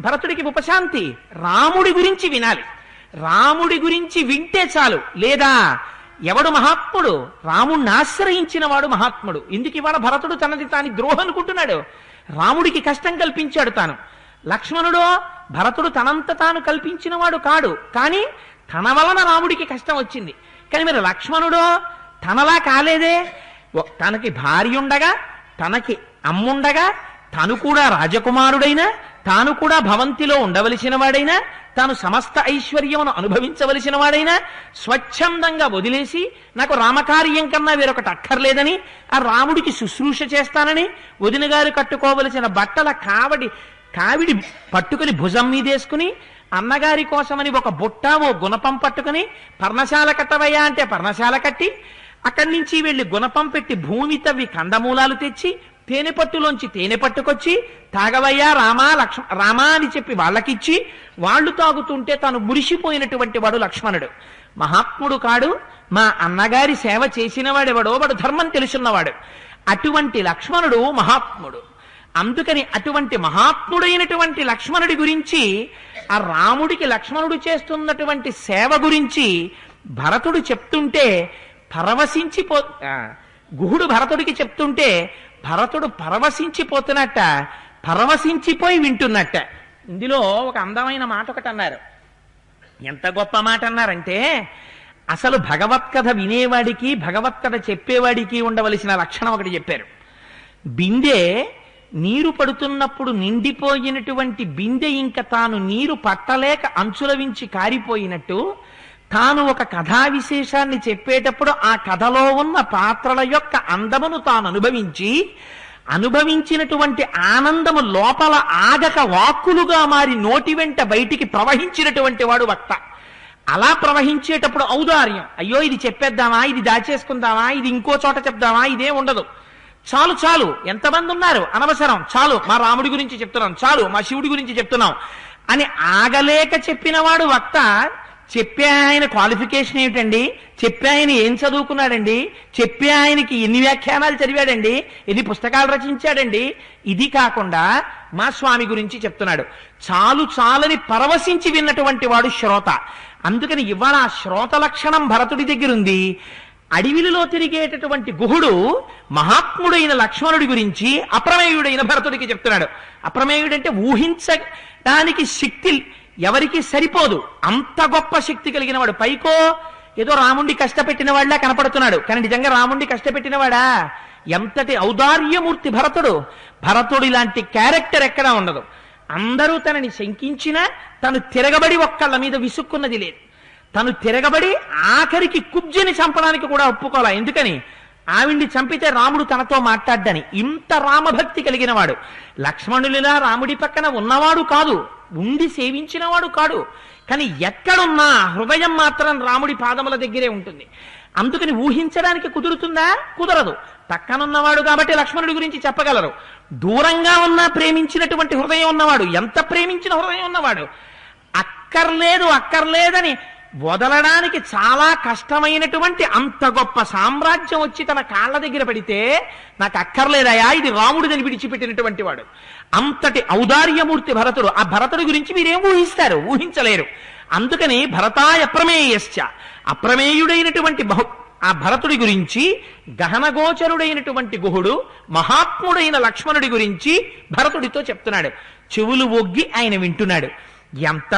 భరతుడికి ఉపశాంతి? రాముడి గురించి వినాలి. రాముడి గురించి వింటే చాలు. లేదా ఎవడు మహాత్ముడు? రాముణ్ణి ఆశ్రయించిన వాడు మహాత్ముడు. ఎందుకు ఇవాళ భరతుడు తనది తాని ద్రోహం అనుకుంటున్నాడు? రాముడికి కష్టం కల్పించాడు తాను. లక్ష్మణుడో భరతుడు తనంత తాను కల్పించిన వాడు కాడు, కానీ తన వలన రాముడికి కష్టం వచ్చింది. కానీ మరి లక్ష్మణుడో తనలా కాలేదే. తనకి భార్య ఉండగా, తనకి అమ్ముండగా, తాను కూడా రాజకుమారుడైనా, తాను కూడా భవంతిలో ఉండవలసిన వాడైనా, తాను సమస్త ఐశ్వర్యమును అనుభవించవలసిన వాడైనా స్వచ్ఛందంగా వదిలేసి నాకు రామకార్యం కన్నా వేరొకటి అక్కర్లేదని, ఆ రాముడికి శుశ్రూష చేస్తానని వదిన గారు కట్టుకోవలసిన బట్టల కావిడి పట్టుకుని భుజం మీదేసుకుని, అన్నగారి కోసమని ఒక బుట్ట ఓ గుణపం పట్టుకుని పర్ణశాల కట్టవయ్యా అంటే పర్ణశాల కట్టి, అక్కడి నుంచి వెళ్లి గుణపం పెట్టి భూమి తవ్వి కందమూలాలు తెచ్చి తేనె పట్టులోంచి తేనె పట్టుకొచ్చి తాగవయ్యా రామా అని చెప్పి వాళ్ళకిచ్చి వాళ్ళు తాగుతుంటే తాను మురిసిపోయినటువంటి వాడు లక్ష్మణుడు. మహాత్ముడు కాడు, మా అన్నగారి సేవ చేసిన వాడెవడో వాడు ధర్మం తెలుసున్నవాడు. అటువంటి లక్ష్మణుడు మహాత్ముడు. అందుకని అటువంటి మహాత్ముడైనటువంటి లక్ష్మణుడి గురించి, ఆ రాముడికి లక్ష్మణుడు చేస్తున్నటువంటి సేవ గురించి భరతుడు చెప్తుంటే గుహుడు భరతుడికి చెప్తుంటే భరతుడు పరవశించిపోతున్నట్ట, పరవశించిపోయి వింటున్నట్ట. ఇందులో ఒక అందమైన మాట ఒకటి అన్నారు. ఎంత గొప్ప మాట అన్నారంటే, అసలు భగవత్కథ వినేవాడికి భగవత్కథ చెప్పేవాడికి ఉండవలసిన లక్షణం ఒకటి చెప్పారు. బిందె నీరు పడుతున్నప్పుడు నిండిపోయినటువంటి బిందె ఇంకా తాను నీరు పట్టలేక అంచుల వించి కారిపోయినట్టు, తాను ఒక కథా విశేషాన్ని చెప్పేటప్పుడు ఆ కథలో ఉన్న పాత్రల యొక్క అందమును తాను అనుభవించినటువంటి ఆనందము లోపల ఆగక వాక్కులుగా మారి నోటి వెంట బయటికి ప్రవహించినటువంటి వాడు వక్త. అలా ప్రవహించేటప్పుడు ఔదార్యం, అయ్యో ఇది చెప్పేద్దామా, ఇది దాచేసుకుందామా, ఇది ఇంకో చోట చెప్దామా, ఇదే ఉండదు. చాలు చాలు, ఎంతమంది ఉన్నారు అనవసరం, చాలు మా రాముడి గురించి చెప్తున్నాం, చాలు మా శివుడి గురించి చెప్తున్నాం అని ఆగలేక చెప్పినవాడు వక్త. చెప్పే ఆయన క్వాలిఫికేషన్ ఏమిటండి, చెప్పే ఆయన ఏం చదువుకున్నాడండి, చెప్పే ఆయనకి ఎన్ని వ్యాఖ్యానాలు చదివాడండి, ఎన్ని పుస్తకాలు రచించాడండి, ఇది కాకుండా మా స్వామి గురించి చెప్తున్నాడు. చాలు చాలని పరవశించి విన్నటువంటి వాడు శ్రోత. అందుకని ఇవాళ ఆ శ్రోత లక్షణం భరతుడి దగ్గర ఉంది. అడవిలో తిరిగేటటువంటి గుహుడు మహాత్ముడైన లక్ష్మణుడి గురించి అప్రమేయుడైన భరతుడికి చెప్తున్నాడు. అప్రమేయుడంటే ఊహించడానికి శక్తి ఎవరికి సరిపోదు, అంత గొప్ప శక్తి కలిగిన వాడు. పైకో ఏదో రాముణ్ణి కష్టపెట్టిన వాళ్ళ కనపడుతున్నాడు, కానీ నిజంగా రాముణ్ణి కష్టపెట్టినవాడా? ఎంతటి ఔదార్యమూర్తి భరతుడు. భరతుడి లాంటి క్యారెక్టర్ ఎక్కడా ఉండదు. అందరూ తనని శంకించినా తను తిరగబడి ఒక్కళ్ళ మీద విసుక్కున్నది లేదు. తను తిరగబడి ఆఖరికి కుబ్జని చంపడానికి కూడా ఒప్పుకోలే. ఎందుకని? ఆవిడ్ని చంపితే రాముడు తనతో మాట్లాడ్డని. ఇంత రామభక్తి కలిగిన వాడు. లక్ష్మణునిలా రాముడి పక్కన ఉన్నవాడు కాదు, ఉండి సేవించినవాడు కాడు. కానీ ఎక్కడున్నా హృదయం మాత్రం రాముడి పాదముల దగ్గరే ఉంటుంది. అందుకని ఊహించడానికి కుదురుతుందా? కుదరదు. పక్కనున్నవాడు కాబట్టి లక్ష్మణుడి గురించి చెప్పగలరు. దూరంగా ఉన్నా ప్రేమించినటువంటి హృదయం ఉన్నవాడు, ఎంత ప్రేమించిన హృదయం ఉన్నవాడు అక్కర్లేదని వదలడానికి చాలా కష్టమైనటువంటి అంత గొప్ప సామ్రాజ్యం వచ్చి తన కాళ్ళ దగ్గర పడితే నాకు అక్కర్లేదయా, ఇది రాముడిదని విడిచిపెట్టినటువంటి వాడు. అంతటి ఔదార్యమూర్తి భరతుడు. ఆ భరతుడి గురించి మీరేం ఊహిస్తారు? ఊహించలేరు. అందుకని భరతాయ అప్రమేయశ్చ, అప్రమేయుడైనటువంటి ఆ భరతుడి గురించి గహనగోచరుడైనటువంటి గుహుడు మహాత్ముడైన లక్ష్మణుడి గురించి భరతుడితో చెప్తున్నాడు. చెవులు ఒగ్గి ఆయన వింటున్నాడు. ఎంత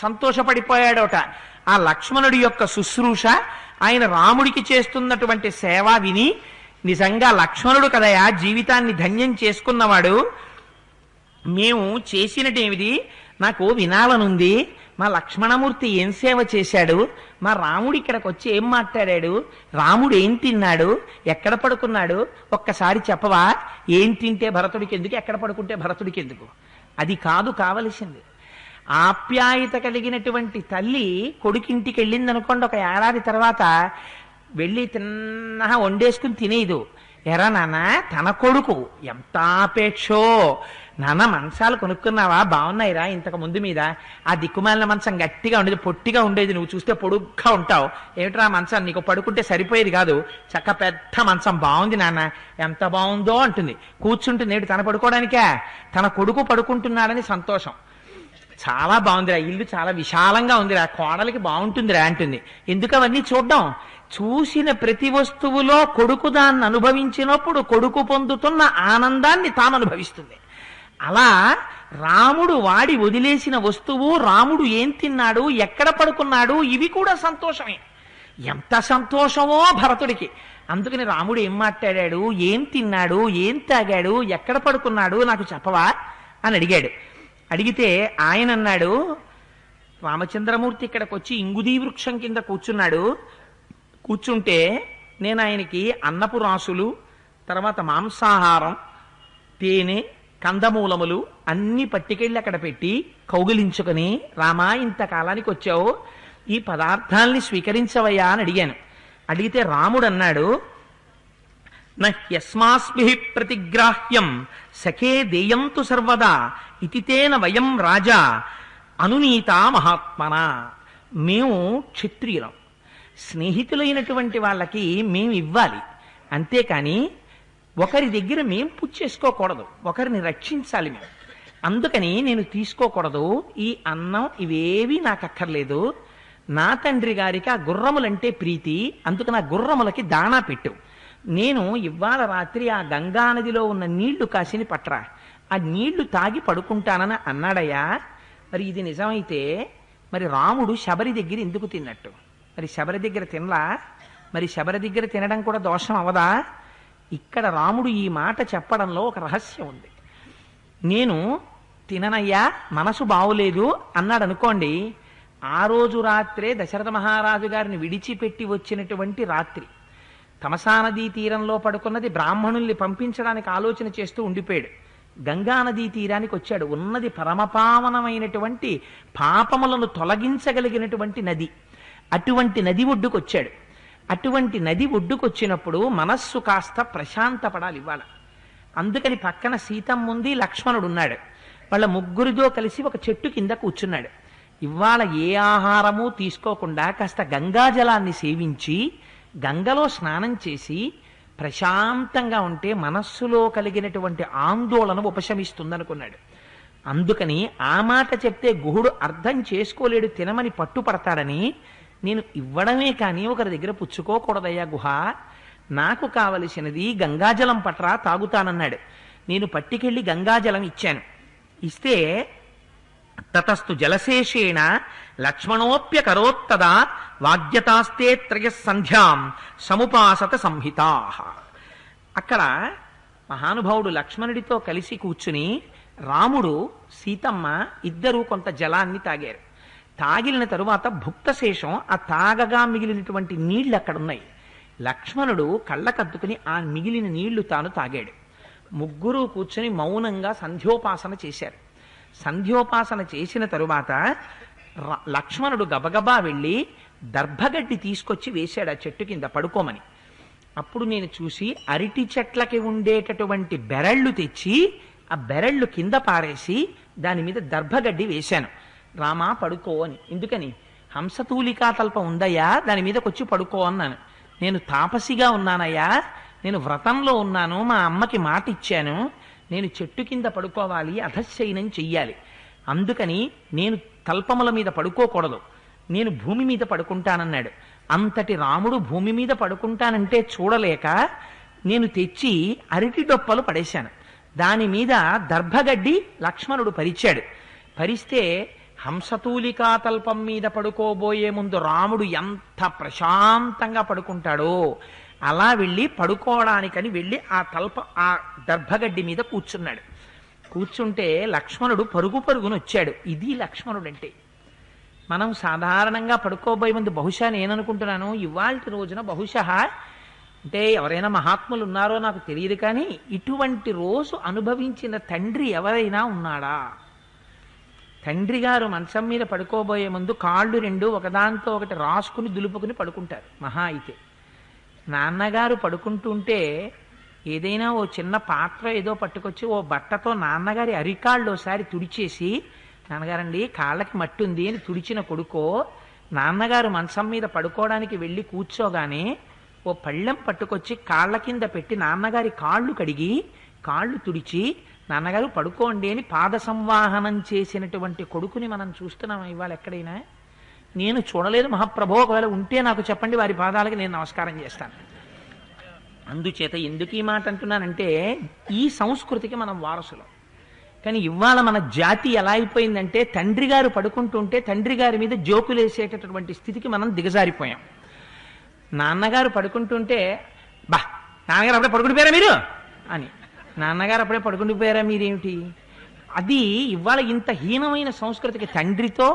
సంతోషపడిపోయాడోట. ఆ లక్ష్మణుడి యొక్క శుశ్రూష, ఆయన రాముడికి చేస్తున్నటువంటి సేవ విని నిజంగా లక్ష్మణుడు కదయా జీవితాన్ని ధన్యం చేసుకున్నవాడు, మేము చేసినటేమిది నాకు వినాలనుంది, మా లక్ష్మణమూర్తి ఏం సేవ చేశాడు, మా రాముడు ఇక్కడికి వచ్చి ఏం మాట్లాడాడు, రాముడు ఏం తిన్నాడు, ఎక్కడ పడుకున్నాడు, ఒక్కసారి చెప్పవా? ఏం తింటే భరతుడికి ఎందుకు, ఎక్కడ పడుకుంటే భరతుడికి ఎందుకు? అది కాదు కావలసింది. ఆప్యాయత కలిగినటువంటి తల్లి కొడుకింటికి వెళ్ళిందనుకోండి, ఒక ఏడాది తర్వాత వెళ్ళి తిన్నా వండేసుకుని తినేదు. ఎరా నాన్న, తన కొడుకు ఎంత ఆపేక్షో, నాన్న మంచాలు కొనుక్కున్నావా, బాగున్నాయిరా, ఇంతకు ముందు మీద ఆ దిక్కుమాలిన మంచం గట్టిగా ఉండేది, పొట్టిగా ఉండేది, నువ్వు చూస్తే పొడుగ్గా ఉంటావు, ఏమిట్రా మంచం, నీకు పడుకుంటే సరిపోయేది కాదు, చక్క పెద్ద మంచం బాగుంది నాన్న, ఎంత బాగుందో అంటుంది. కూర్చుంటుంది. ఏమిటి, తన పడుకోవడానికే? తన కొడుకు పడుకుంటున్నాడని సంతోషం. చాలా బాగుందిరా, ఇల్లు చాలా విశాలంగా ఉందిరా, కోడలికి బాగుంటుందిరా అంటుంది. ఎందుకు అవన్నీ చూడ్డం? చూసిన ప్రతి వస్తువులో కొడుకు దాన్ని అనుభవించినప్పుడు కొడుకు పొందుతున్న ఆనందాన్ని తాను అనుభవిస్తుంది. అలా రాముడు వాడి వదిలేసిన వస్తువు, రాముడు ఏం తిన్నాడు, ఎక్కడ పడుకున్నాడు, ఇవి కూడా సంతోషమే. ఎంత సంతోషమో భరతుడికి. అందుకని రాముడు ఏం మాట్లాడాడు, ఏం తిన్నాడు, ఏం తాగాడు, ఎక్కడ పడుకున్నాడు నాకు చెప్పవా అని అడిగాడు. అడిగితే ఆయన అన్నాడు, రామచంద్రమూర్తి ఇక్కడికి వచ్చి ఇంగుదీ వృక్షం కింద కూర్చుంటే నేను ఆయనకి అన్నపు రాసులు, తర్వాత మాంసాహారం, తేనె, కందమూలములు అన్ని పట్టుకెళ్ళి అక్కడ పెట్టి కౌగిలించుకొని, రామా ఇంతకాలానికి వచ్చావు, ఈ పదార్థాల్ని స్వీకరించవయ్యా అని అడిగాను. అడిగితే రాముడు అన్నాడు, యస్మాస్మి ప్రతిగ్రాహ్యం సఖే దేయంతు సర్వదా ఇతి తేన వయం రాజా అనునీత మహాత్మన. మేము క్షత్రియులం, స్నేహితులైనటువంటి వాళ్ళకి మేము ఇవ్వాలి, అంతేకాని ఒకరి దగ్గర మేము పుచ్చేసుకోకూడదు, ఒకరిని రక్షించాలి మేము. అందుకని నేను తీసుకోకూడదు, ఈ అన్నం ఇవేవి నాకు అక్కర్లేదు. నా తండ్రి గారికి ఆ గుర్రములంటే ప్రీతి, అందుకు నా గుర్రములకి దాణా పెట్టు. నేను ఇవాళ రాత్రి ఆ గంగానదిలో ఉన్న నీళ్లు కాసిని పట్రా, ఆ నీళ్లు తాగి పడుకుంటానని అన్నాడయ్యా. మరి ఇది నిజమైతే మరి రాముడు శబరి దగ్గర ఎందుకు తిన్నట్టు? మరి శబరి దగ్గర తినలా? మరి శబరి దగ్గర తినడం కూడా దోషం అవదా? ఇక్కడ రాముడు ఈ మాట చెప్పడంలో ఒక రహస్యం ఉంది. నేను తిననయ్యా, మనసు బావులేదు అన్నాడు అనుకోండి, ఆ రోజు రాత్రే దశరథ మహారాజు గారిని విడిచిపెట్టి వచ్చినటువంటి రాత్రి, తమసానదీ తీరంలో పడుకున్నది, బ్రాహ్మణుల్ని పంపించడానికి ఆలోచన చేస్తూ ఉండిపోయాడు. గంగానదీ తీరానికి వచ్చాడు. ఉన్నది పరమపావనమైనటువంటి పాపములను తొలగించగలిగినటువంటి నది. అటువంటి నది ఒడ్డుకొచ్చాడు. అటువంటి నది ఒడ్డుకొచ్చినప్పుడు మనస్సు కాస్త ప్రశాంతపడాలి ఇవాళ. అందుకని పక్కన సీతమ్మ ఉంది, లక్ష్మణుడు ఉన్నాడు. వాళ్ళ ముగ్గురితో కలిసి ఒక చెట్టు కింద కూర్చున్నాడు. ఇవాళ ఏ ఆహారము తీసుకోకుండా కాస్త గంగాజలాన్ని సేవించి గంగలో స్నానం చేసి ప్రశాంతంగా ఉంటే మనస్సులో కలిగినటువంటి ఆందోళన ఉపశమిస్తుందనుకున్నాడు. అందుకని ఆ మాట చెప్తే గుహుడు అర్థం చేసుకోలేడు, తినమని పట్టుపడతాడని నేను ఇవ్వడమే కానీ ఒకరి దగ్గర పుచ్చుకోకూడదయ్యా గుహ, నాకు కావలసినది గంగాజలం పట్రా తాగుతానన్నాడు. నేను పట్టుకెళ్ళి గంగాజలం ఇచ్చాను. ఇస్తే తతస్తు జలశేషేణ లక్ష్మణోప్యకరోత్తదా వాగ్యతాస్తే త్రయస్సంధ్యాం సముపాసత సంహితా. అక్కడ మహానుభావుడు లక్ష్మణుడితో కలిసి కూర్చుని రాముడు సీతమ్మ ఇద్దరూ కొంత జలాన్ని తాగారు. తాగిలిన తరువాత భుక్తశేషం, ఆ తాగగా మిగిలినటువంటి నీళ్లు అక్కడున్నాయి. లక్ష్మణుడు కళ్ళకద్దుకుని ఆ మిగిలిన నీళ్లు తాను తాగాడు. ముగ్గురు కూర్చుని మౌనంగా సంధ్యోపాసన చేశారు. సంధ్యోపాసన చేసిన తరువాత లక్ష్మణుడు గబగబా వెళ్ళి దర్భగడ్డి తీసుకొచ్చి వేశాడు ఆ చెట్టు కింద పడుకోమని. అప్పుడు నేను చూసి అరటి చెట్లకి ఉండేటటువంటి బెరళ్ళు తెచ్చి ఆ బెరళ్ళు కింద పారేసి దాని మీద దర్భగడ్డి వేశాను. రామా పడుకో అని. ఎందుకని? హంసతూలికా తల్పం ఉందయ్యా, దాని మీదకి వచ్చి పడుకో అన్నాను. నేను తాపసిగా ఉన్నానయ్యా, నేను వ్రతంలో ఉన్నాను, మా అమ్మకి మాట ఇచ్చాను, నేను చెట్టు కింద పడుకోవాలి, అధశయనం చెయ్యాలి. అందుకని నేను తల్పముల మీద పడుకోకూడదు, నేను భూమి మీద పడుకుంటానన్నాడు. అంతటి రాముడు భూమి మీద పడుకుంటానంటే చూడలేక నేను తెచ్చి అరటి డొప్పలు పడేశాను. దాని మీద దర్భగడ్డి లక్ష్మణుడు పరిచాడు. పరిస్తే హంసతూలికా తల్పం మీద పడుకోబోయే ముందు రాముడు ఎంత ప్రశాంతంగా పడుకుంటాడో అలా వెళ్ళి పడుకోవడానికని వెళ్ళి ఆ దర్భగడ్డి మీద కూర్చున్నాడు. కూర్చుంటే లక్ష్మణుడు పరుగు పరుగును వచ్చాడు. ఇది లక్ష్మణుడు అంటే. మనం సాధారణంగా పడుకోబోయే ముందు బహుశా నేననుకుంటున్నాను ఇవాల్టి రోజున బహుశా అంటే ఎవరైనా మహాత్ములు ఉన్నారో నాకు తెలియదు, కానీ ఇటువంటి రోజు అనుభవించిన తండ్రి ఎవరైనా ఉన్నాడా? తండ్రి గారు మంచం మీద పడుకోబోయే ముందు కాళ్ళు రెండు ఒకదాంతో ఒకటి రాసుకుని దులుపుకుని పడుకుంటారు మహా అయితే. నాన్నగారు పడుకుంటుంటే ఏదైనా ఓ చిన్న పాత్ర ఏదో పట్టుకొచ్చి ఓ బట్టతో నాన్నగారి అరికాళ్ళు ఒకసారి తుడిచేసి, నాన్నగారండి కాళ్ళకి మట్టి ఉంది అని తుడిచిన కొడుకో, నాన్నగారు మంచం మీద పడుకోవడానికి వెళ్ళి కూర్చోగానే ఓ పళ్ళెం పట్టుకొచ్చి కాళ్ళ కింద పెట్టి నాన్నగారి కాళ్ళు కడిగి కాళ్ళు తుడిచి నాన్నగారు పడుకోండి అని పాద సంవాహనం చేసినటువంటి కొడుకుని మనం చూస్తున్నాం ఇవాళ ఎక్కడైనా? నేను చూడలేదు మహాప్రభో, ఒకవేళ ఉంటే నాకు చెప్పండి, వారి పాదాలకి నేను నమస్కారం చేస్తాను. అందుచేత ఎందుకు ఈ మాట అంటున్నానంటే ఈ సంస్కృతికి మనం వారసులం. కానీ ఇవాళ మన జాతి ఎలా అయిపోయిందంటే తండ్రి గారు పడుకుంటుంటే తండ్రి గారి మీద జోకులేసేటటువంటి స్థితికి మనం దిగజారిపోయాం. నాన్నగారు పడుకుంటుంటే బా నాన్నగారు అప్పుడే పడుకుండిపోయారా మీరు అని, నాన్నగారు అప్పుడే పడుకుండిపోయారా మీరేమిటి? అది ఇవాళ ఇంత హీనమైన సంస్కృతికి తండ్రితో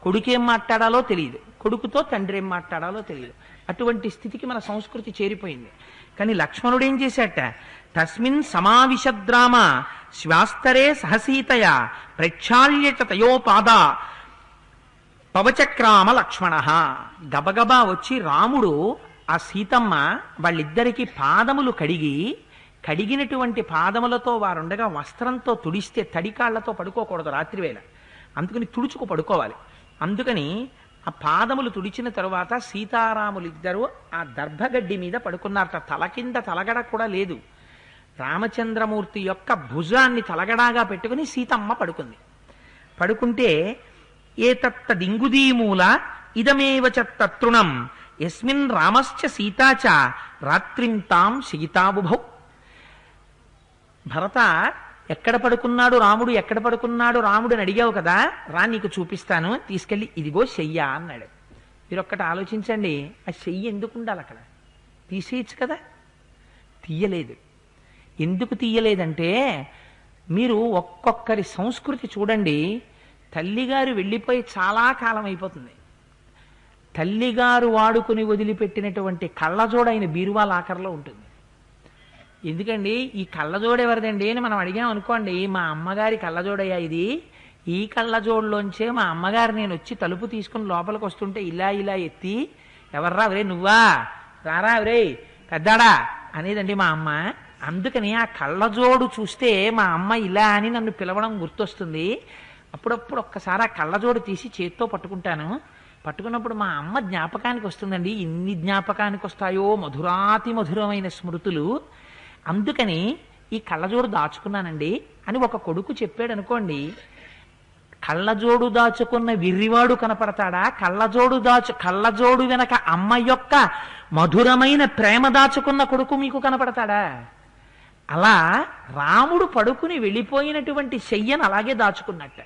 కొడుకు ఏం మాట్లాడాలో తెలియదు, కొడుకుతో తండ్రి ఏం మాట్లాడాలో తెలియదు. అటువంటి స్థితికి మన సంస్కృతి చేరిపోయింది. కానీ లక్ష్మణుడు ఏం చేశాట? తస్మిన్ సమావిశద్రామ శ్వాస్తరే సహసీతయ ప్రక్షాళ్యత తయోపాద పవచక్రామ లక్ష్మణ. గబగబా వచ్చి రాముడు ఆ సీతమ్మ వాళ్ళిద్దరికీ పాదములు కడిగినటువంటి పాదములతో వారుండగా వస్త్రంతో తుడిస్తే తడికాళ్లతో పడుకోకూడదు రాత్రివేళ, అందుకని తుడుచుకు పడుకోవాలి. అందుకని ఆ పాదములు తుడిచిన తరువాత సీతారాములిద్దరూ ఆ దర్భగడ్డి మీద పడుకున్నారట. తల కింద తలగడ కూడా లేదు. రామచంద్రమూర్తి యొక్క భుజాన్ని తలగడాగా పెట్టుకుని సీతమ్మ పడుకుంది. పడుకుంటే ఏతత్త దింగుదీమూల ఇదమేవ తృణం యస్మిన్ రామశ్చ సీతాచ రాత్రిం తాం శయితాబుభౌ. భరత ఎక్కడ పడుకున్నాడు రాముడు, ఎక్కడ పడుకున్నాడు రాముడు అని అడిగావు కదా, రా నీకు చూపిస్తాను, తీసుకెళ్ళి ఇదిగో శయ్య అన్నాడు. మీరొక్కటి ఆలోచించండి, ఆ శయ్య ఎందుకు ఉండాలి అక్కడ? తీసేయచ్చు కదా, తీయలేదు. ఎందుకు తీయలేదంటే మీరు ఒక్కొక్కరి సంస్కృతి చూడండి. తల్లిగారు వెళ్ళిపోయి చాలా కాలం అయిపోతుంది. తల్లిగారు వాడుకుని వదిలిపెట్టినటువంటి కళ్ళజోడైన బీరువా లాకర్లో ఉంటుంది. ఎందుకండి ఈ కళ్ళజోడు ఎవరిదండి అని మనం అడిగాం అనుకోండి, మా అమ్మగారి కళ్ళజోడయ్యా ఇది, ఈ కళ్ళజోడులోంచే మా అమ్మగారు నేను వచ్చి తలుపు తీసుకుని లోపలికి వస్తుంటే ఇలా ఇలా ఎత్తి ఎవర్రా ఒరే నువ్వా రారా ఒరే పెద్దాడా అనేదండి మా అమ్మ. అందుకని ఆ కళ్ళజోడు చూస్తే మా అమ్మ ఇలా అని నన్ను పిలవడం గుర్తొస్తుంది. అప్పుడప్పుడు ఒక్కసారి ఆ కళ్ళజోడు తీసి చేత్తో పట్టుకుంటాను. పట్టుకున్నప్పుడు మా అమ్మ జ్ఞాపకానికి వస్తుందండి. ఇన్ని జ్ఞాపకానికి వస్తాయో మధురాతి మధురమైన స్మృతులు. అందుకని ఈ కళ్ళజోడు దాచుకున్నానండి అని ఒక కొడుకు చెప్పాడు అనుకోండి, కళ్ళజోడు దాచుకున్న విర్రివాడు కనపడతాడా? కళ్ళజోడు వెనక అమ్మ యొక్క మధురమైన ప్రేమ దాచుకున్న కొడుకు మీకు కనపడతాడా? అలా రాముడు పడుకుని వెళ్ళిపోయినటువంటి శయ్యను అలాగే దాచుకున్నట్ట.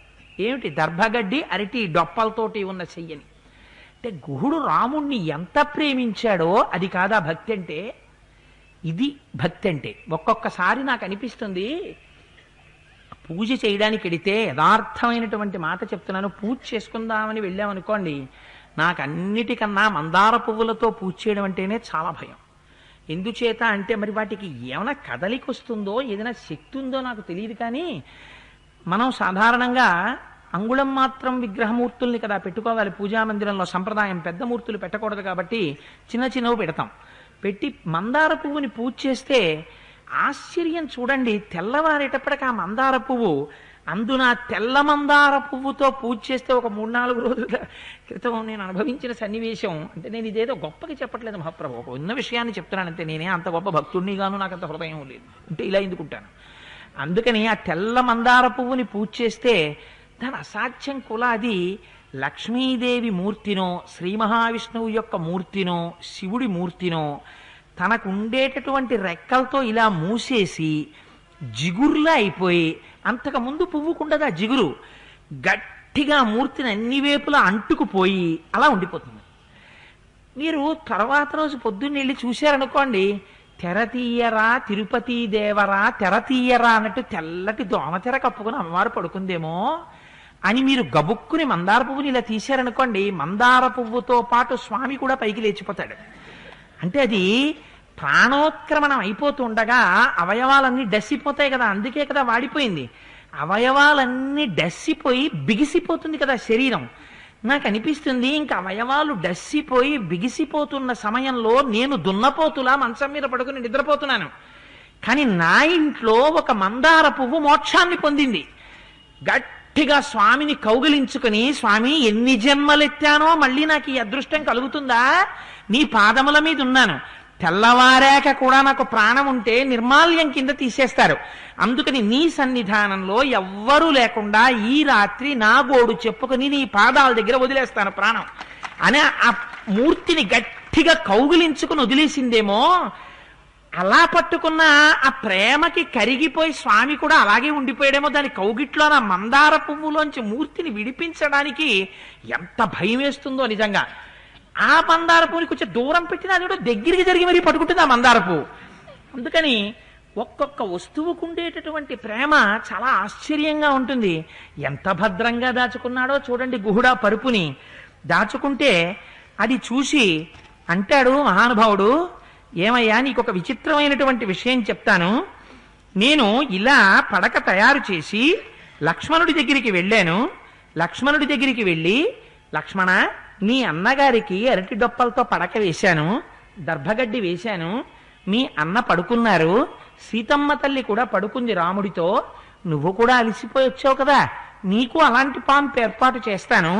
ఏమిటి? దర్భగడ్డి అరటి డొప్పలతోటి ఉన్న శయ్యని. అంటే గుహుడు రాముణ్ణి ఎంత ప్రేమించాడో అది కాదా భక్తి అంటే? ఇది భక్తి అంటే. ఒక్కొక్కసారి నాకు అనిపిస్తుంది, పూజ చేయడానికి వెడితే యథార్థమైనటువంటి మాట చెప్తున్నాను, పూజ చేసుకుందామని వెళ్ళామనుకోండి, నాకు అన్నిటికన్నా మందార పువ్వులతో పూజ చేయడం అంటేనే చాలా భయం. ఎందుచేత అంటే మరి వాటికి ఏమైనా కదలిక వస్తుందో ఏదైనా శక్తి ఉందో నాకు తెలియదు, కానీ మనం సాధారణంగా అంగుళం మాత్రం విగ్రహమూర్తుల్ని కదా పెట్టుకోవాలి పూజా మందిరంలో, సంప్రదాయం. పెద్ద మూర్తులు పెట్టకూడదు కాబట్టి చిన్న చిన్నవి పెడతాం. పెట్టి మందార పువ్వుని పూజ చేస్తే ఆశ్చర్యం చూడండి. తెల్లవారేటప్పటికి ఆ మందార పువ్వు, అందున తెల్ల మందార పువ్వుతో పూజ చేస్తే ఒక 3-4 రోజుల క్రితం నేను అనుభవించిన సన్నివేశం. అంటే నేను ఇదేదో గొప్పకి చెప్పట్లేదు మహాప్రభు, ఒక ఉన్న విషయాన్ని చెప్తున్నానంటే. నేనే అంత గొప్ప భక్తుడిని గాను, నాకు అంత హృదయం లేదు, అంటే ఇలా ఎందుకుంటాను. అందుకని ఆ తెల్ల మందార పువ్వుని పూజ చేస్తే దాని అసాధ్యం కూడా అది లక్ష్మీదేవి మూర్తినో, శ్రీ మహావిష్ణువు యొక్క మూర్తినో, శివుడి మూర్తినో తనకు ఉండేటటువంటి రెక్కలతో ఇలా మూసేసి జిగురులా అయిపోయి, అంతకుముందు పువ్వుకుండదు ఆ జిగురు, గట్టిగా మూర్తిని అన్ని వేపులా అంటుకుపోయి అలా ఉండిపోతుంది. మీరు తర్వాత రోజు పొద్దున్న వెళ్ళి చూశారనుకోండి, తెర తీయరా తిరుపతి దేవరా, తెర తీయరా అన్నట్టు తెల్లటి దోమతెర కప్పుకుని అమ్మవారు పడుకుందేమో అని మీరు గబుక్కుని మందార పువ్వుని ఇలా తీశారనుకోండి, మందార పువ్వుతో పాటు స్వామి కూడా పైకి లేచిపోతాడు. అంటే అది ప్రాణోత్క్రమణం అయిపోతుండగా అవయవాలన్నీ డస్సిపోతాయి కదా, అందుకే కదా వాడిపోయింది. అవయవాలన్నీ డస్సిపోయి బిగిసిపోతుంది కదా శరీరం. నాకు అనిపిస్తుంది ఇంకా అవయవాలు డస్సిపోయి బిగిసిపోతున్న సమయంలో నేను దున్నపోతులా మంచం మీద పడుకుని నిద్రపోతున్నాను. కానీ నా ఇంట్లో ఒక మందార పువ్వు మోక్షాన్ని పొందింది. గట్టిగా స్వామిని కౌగిలించుకుని, స్వామి ఎన్ని జన్మలెత్తానో మళ్ళీ నాకు ఈ అదృష్టం కలుగుతుందా, నీ పాదముల మీద ఉన్నాను, తెల్లవారాక కూడా నాకు ప్రాణం ఉంటే నిర్మాల్యం కింద తీసేస్తారు. అందుకని నీ సన్నిధానంలో ఎవ్వరూ లేకుండా ఈ రాత్రి నా గోడు చెప్పుకుని నీ పాదాల దగ్గర వదిలేస్తాను ప్రాణం అని ఆ మూర్తిని గట్టిగా కౌగిలించుకుని వదిలేసిందేమో. అలా పట్టుకున్న ఆ ప్రేమకి కరిగిపోయి స్వామి కూడా అలాగే ఉండిపోయాడేమో. దాని కౌగిట్లో నా మందార పువ్వులోంచి మూర్తిని విడిపించడానికి ఎంత భయం వేస్తుందో నిజంగా. ఆ మందార పువ్వుని కొంచెం దూరం పెట్టినా అది కూడా దగ్గరికి జరిగి మరీ పట్టుకుంటుంది ఆ మందార పువ్వు. అందుకని ఒక్కొక్క వస్తువుకు ఉండేటటువంటి ప్రేమ చాలా ఆశ్చర్యంగా ఉంటుంది. ఎంత భద్రంగా దాచుకున్నాడో చూడండి గుహుడా పరుపుని. దాచుకుంటే అది చూసి అంటాడు మహానుభావుడు, ఏమయ్యా నీకు ఒక విచిత్రమైనటువంటి విషయం చెప్తాను. నేను ఇలా పడక తయారు చేసి లక్ష్మణుడి దగ్గరికి వెళ్ళాను. లక్ష్మణుడి దగ్గరికి వెళ్ళి, లక్ష్మణ నీ అన్నగారికి అరటి డొప్పలతో పడక వేశాను, దర్భగడ్డి వేశాను, మీ అన్న పడుకున్నారు, సీతమ్మ తల్లి కూడా పడుకుంది రాముడితో, నువ్వు కూడా అలసిపోయి వచ్చావు కదా, నీకు అలాంటి పాంపు ఏర్పాటు చేస్తాను,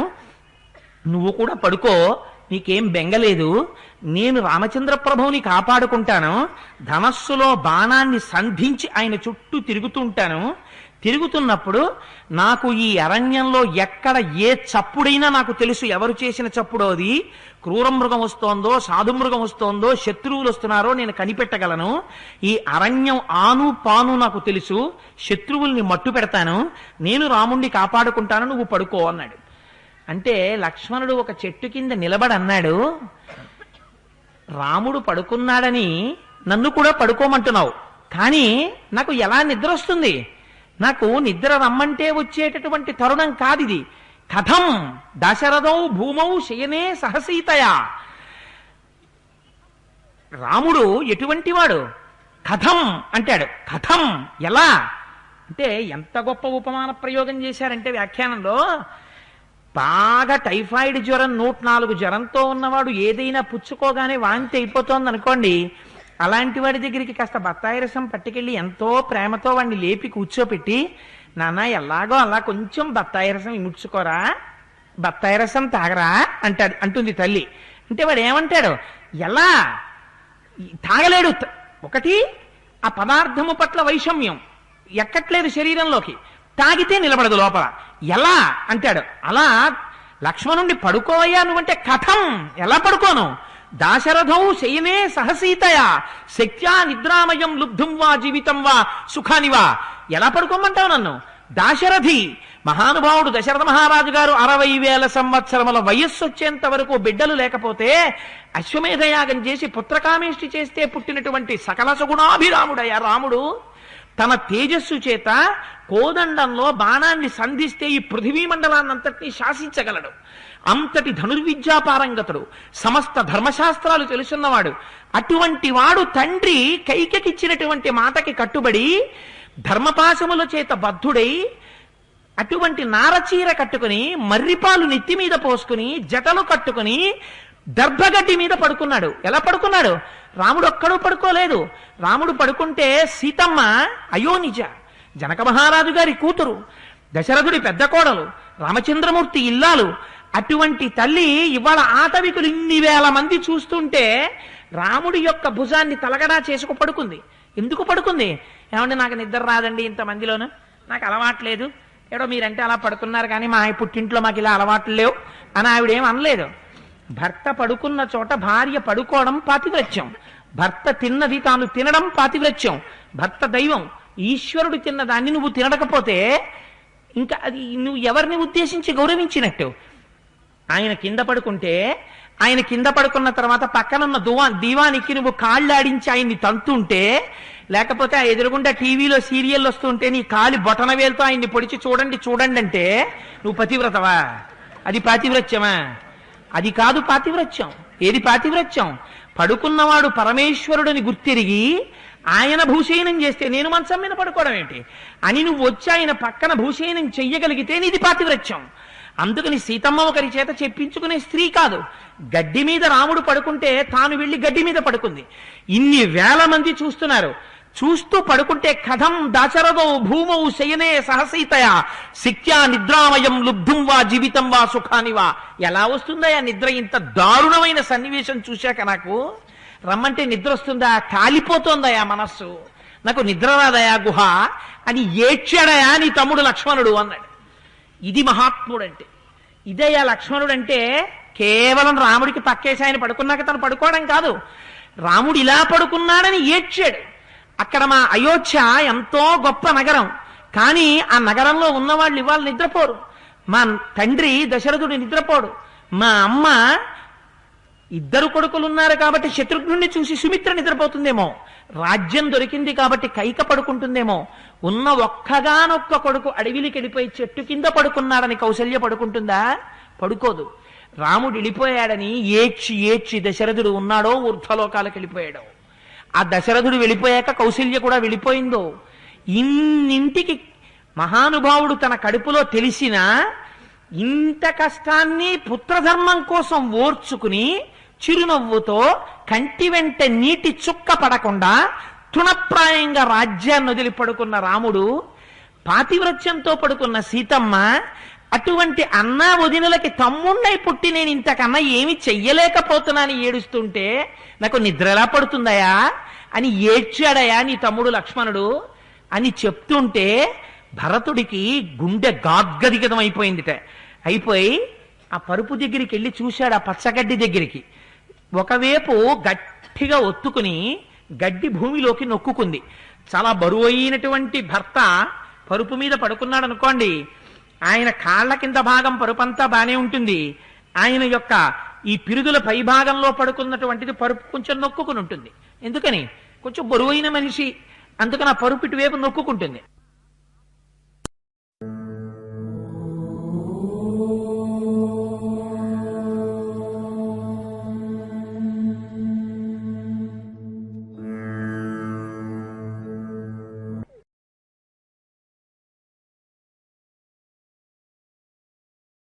నువ్వు కూడా పడుకో, నీకేం బెంగలేదు, నేను రామచంద్ర ప్రభువుని కాపాడుకుంటాను, ధనస్సులో బాణాన్ని సంధించి ఆయన చుట్టూ తిరుగుతుంటాను, తిరుగుతున్నప్పుడు నాకు ఈ అరణ్యంలో ఎక్కడ ఏ చప్పుడైనా నాకు తెలుసు, ఎవరు చేసిన చప్పుడో అది, క్రూర మృగం వస్తోందో సాధు మృగం వస్తోందో శత్రువులు వస్తున్నారో నేను కనిపెట్టగలను, ఈ అరణ్యం ఆను పాను నాకు తెలుసు, శత్రువుల్ని మట్టు పెడతాను, నేను రాముణ్ణి కాపాడుకుంటాను, నువ్వు పడుకో అన్నాడు. అంటే లక్ష్మణుడు ఒక చెట్టు కింద నిలబడి అన్నాడు, రాముడు పడుకున్నాడని నన్ను కూడా పడుకోమంటున్నావు, కానీ నాకు ఎలా నిద్ర వస్తుంది, నాకు నిద్ర రమ్మంటే వచ్చేటటువంటి తరుణం కాదిది. కథం దశరథౌ భూమౌ శయనే సహసీతయా, రాముడు ఎటువంటి వాడు, కథం అంటాడు. కథం ఎలా అంటే ఎంత గొప్ప ఉపమాన ప్రయోగం చేశారంటే వ్యాఖ్యానంలో, బాగా టైఫాయిడ్ జ్వరం 104 జ్వరంతో ఉన్నవాడు ఏదైనా పుచ్చుకోగానే వాంతి అయిపోతోంది అనుకోండి, అలాంటి వాడి దగ్గరికి కాస్త బత్తాయి రసం పట్టుకెళ్ళి ఎంతో ప్రేమతో వాడిని లేపి కూర్చోపెట్టి, నాన్న ఎలాగో అలా కొంచెం బత్తాయి రసం ఇముడ్చుకోరా, బత్తాయి రసం తాగరా అంటుంది తల్లి. అంటే వాడు ఏమంటాడు, ఎలా తాగలేడు, ఒకటి ఆ పదార్థము పట్ల వైషమ్యం ఎక్కట్లేదు శరీరంలోకి, తాగితే నిలబడదు లోపల, ఎలా అంటాడు. అలా లక్ష్మణుణ్ణి పడుకోవయ్యా నువ్వంటే, కథం ఎలా పడుకోను, దాశరథౌ శయనే సహసీతయా శక్త్యా నిద్రామయం లుబ్ధుం వా జీవితం వా సుఖానివా, ఎలా పడుకోమంటావు నన్ను. దాశరథి మహానుభావుడు దశరథ మహారాజు గారు 60,000 సంవత్సరముల వయస్సు వచ్చేంత వరకు బిడ్డలు లేకపోతే అశ్వమేధయాగం చేసి పుత్రకామేష్టి చేస్తే పుట్టినటువంటి సకల సుగుణాభిరాముడయ్యా రాముడు. తన తేజస్సు చేత కోదండంలో బాణాన్ని సంధిస్తే ఈ పృథివీ మండలాన్నంతటినీ శాసించగలడు. అంతటి ధనుర్విద్యాపారంగతుడు, సమస్త ధర్మశాస్త్రాలు తెలుసున్నవాడు. అటువంటి వాడు తండ్రి కైకకిచ్చినటువంటి మాటకి కట్టుబడి ధర్మపాశముల చేత బద్ధుడై అటువంటి నారచీర కట్టుకుని మర్రిపాలు నెత్తి మీద పోసుకుని జటలు కట్టుకుని దర్భగడ్డి మీద పడుకున్నాడు. ఎలా పడుకున్నాడు? రాముడు ఒక్కడూ పడుకోలేదు. రాముడు పడుకుంటే సీతమ్మ అయోనిజ, జనక మహారాజు గారి కూతురు, దశరథుడి పెద్ద కోడలు, రామచంద్రమూర్తి ఇల్లాలు, అటువంటి తల్లి ఇవాళ ఆటవికులు ఇన్ని వేల మంది చూస్తుంటే రాముడి యొక్క భుజాన్ని తలగడా చేసుకు పడుకుంది. ఎందుకు పడుకుంది? ఏమంటే నాకు నిద్ర రాదండి ఇంతమందిలోనూ, నాకు అలవాట్లేదు, ఏడో మీరంటే అలా పడుకున్నారు కానీ మా పుట్టింట్లో మాకు ఇలా అలవాట్లు లేవు అని ఆవిడేం అనలేదు. భర్త పడుకున్న చోట భార్య పడుకోవడం పాతివ్రత్యం, భర్త తిన్నది తాను తినడం పాతివ్రత్యం. భర్త దైవం, ఈశ్వరుడు తిన్న దాన్ని నువ్వు తినడకపోతే ఇంకా అది నువ్వు ఎవరిని ఉద్దేశించి గౌరవించినట్టు. ఆయన కింద పడుకుంటే ఆయన కింద పడుకున్న తర్వాత పక్కనున్న దీవానికి నువ్వు కాళ్ళాడించి ఆయన్ని తంతుంటే, లేకపోతే ఆ ఎదురుగుండా టీవీలో సీరియల్ వస్తుంటే నీ కాలి బొటన వేలుతో ఆయన్ని పొడిచి చూడండి చూడండి అంటే నువ్వు పతివ్రతవా? అది పాతివ్రత్యమా? అది కాదు పాతివ్రత్యం. ఏది పాతివ్రత్యం? పడుకున్నవాడు పరమేశ్వరుడిని గుర్తిరిగి ఆయన భూషయనం చేస్తే నేను మంచం మీద పడుకోవడం ఏంటి అని నువ్వు వచ్చి ఆయన పక్కన భూషయనం చెయ్యగలిగితే నీది పాతివ్రత్యం. అందుకని సీతమ్మ ఒకరి చేత చెప్పించుకునే స్త్రీ కాదు. గడ్డి మీద రాముడు పడుకుంటే తాను వెళ్ళి గడ్డి మీద పడుకుంది. ఇన్ని వేల మంది చూస్తున్నారు. చూస్తూ పడుకుంటే కథం దాశరథో భూమౌ శయనే సహసీతయా శిక్త్యా నిద్రామయం లుబ్ధుం వా జీవితం వా సుఖాని వా. ఎలా వస్తుందయా నిద్ర? ఇంత దారుణమైన సన్నివేశం చూశాక నాకు రమ్మంటే నిద్ర వస్తుందా? కాలిపోతోందయా మనస్సు, నాకు నిద్ర రాదయా గుహ అని ఏడ్చాడయా నీ తమ్ముడు లక్ష్మణుడు అన్నాడు. ఇది మహాత్ముడంటే. ఇదయ్యా లక్ష్మణుడంటే. కేవలం రాముడికి పక్కేసి ఆయన పడుకున్నాక తను పడుకోవడం కాదు, రాముడు ఇలా పడుకున్నాడని ఏడ్చాడు. అక్కడ మా అయోధ్య ఎంతో గొప్ప నగరం, కానీ ఆ నగరంలో ఉన్నవాళ్ళు ఇవాళ నిద్రపోరు. మా తండ్రి దశరథుడు నిద్రపోడు. మా అమ్మ ఇద్దరు కొడుకులున్నారు కాబట్టి శత్రుఘ్నుడిని చూసి సుమిత్ర నిద్రపోతుందేమో. రాజ్యం దొరికింది కాబట్టి కైక పడుకుంటుందేమో. ఉన్న ఒక్కగానొక్క కొడుకు అడవిలికి వెళ్ళిపోయి చెట్టు కింద పడుకున్నాడని కౌసల్య పడుకుంటుందా? పడుకోదు. రాముడు వెళ్ళిపోయాడని ఏడ్చి ఏడ్చి దశరథుడు ఉన్నాడో ఊర్ధ్వలోకాలకు వెళ్ళిపోయాడో. ఆ దశరథుడు వెళ్ళిపోయాక కౌసల్య కూడా వెళ్ళిపోయిందో. ఇన్నింటికి మహానుభావుడు తన కడుపులో తెలిసినా ఇంత కష్టాన్ని పుత్రధర్మం కోసం ఓర్చుకుని చిరునవ్వుతో కంటి వెంట నీటి చుక్క పడకుండా తృణప్రాయంగా రాజ్యాన్ని వదిలి పడుకున్న రాముడు, పాతివ్రత్యంతో పడుకున్న సీతమ్మ, అటువంటి అన్నా వదినలకి తమ్ముండై పుట్టి నేను ఇంతకన్నా ఏమి చెయ్యలేకపోతున్నాను ఏడుస్తుంటే నాకు నిద్ర ఎలా పడుతుందయా అని ఏడ్చాడయా నీ తమ్ముడు లక్ష్మణుడు అని చెప్తుంటే భరతుడికి గుండె గాద్గదిగతం అయిపోయిందిట. అయిపోయి ఆ పరుపు దగ్గరికి వెళ్ళి చూశాడు, ఆ పచ్చగడ్డి దగ్గరికి. ఒకవైపు గట్టిగా ఒత్తుకుని గడ్డి భూమిలోకి నొక్కుకుంది. చాలా బరువు అయినటువంటి భర్త పరుపు మీద పడుకున్నాడు అనుకోండి, ఆయన కాళ్ల కింద భాగం పరుపంతా బానే ఉంటుంది, ఆయన యొక్క ఈ పిరుదుల పై భాగంలో పడుకున్నటువంటిది పరుపు కొంచెం నొక్కుకుని ఉంటుంది. ఎందుకని? కొంచెం బరువైన మనిషి, అందుకని ఆ పరుపు ఇటువైపు నొక్కుంటుంది.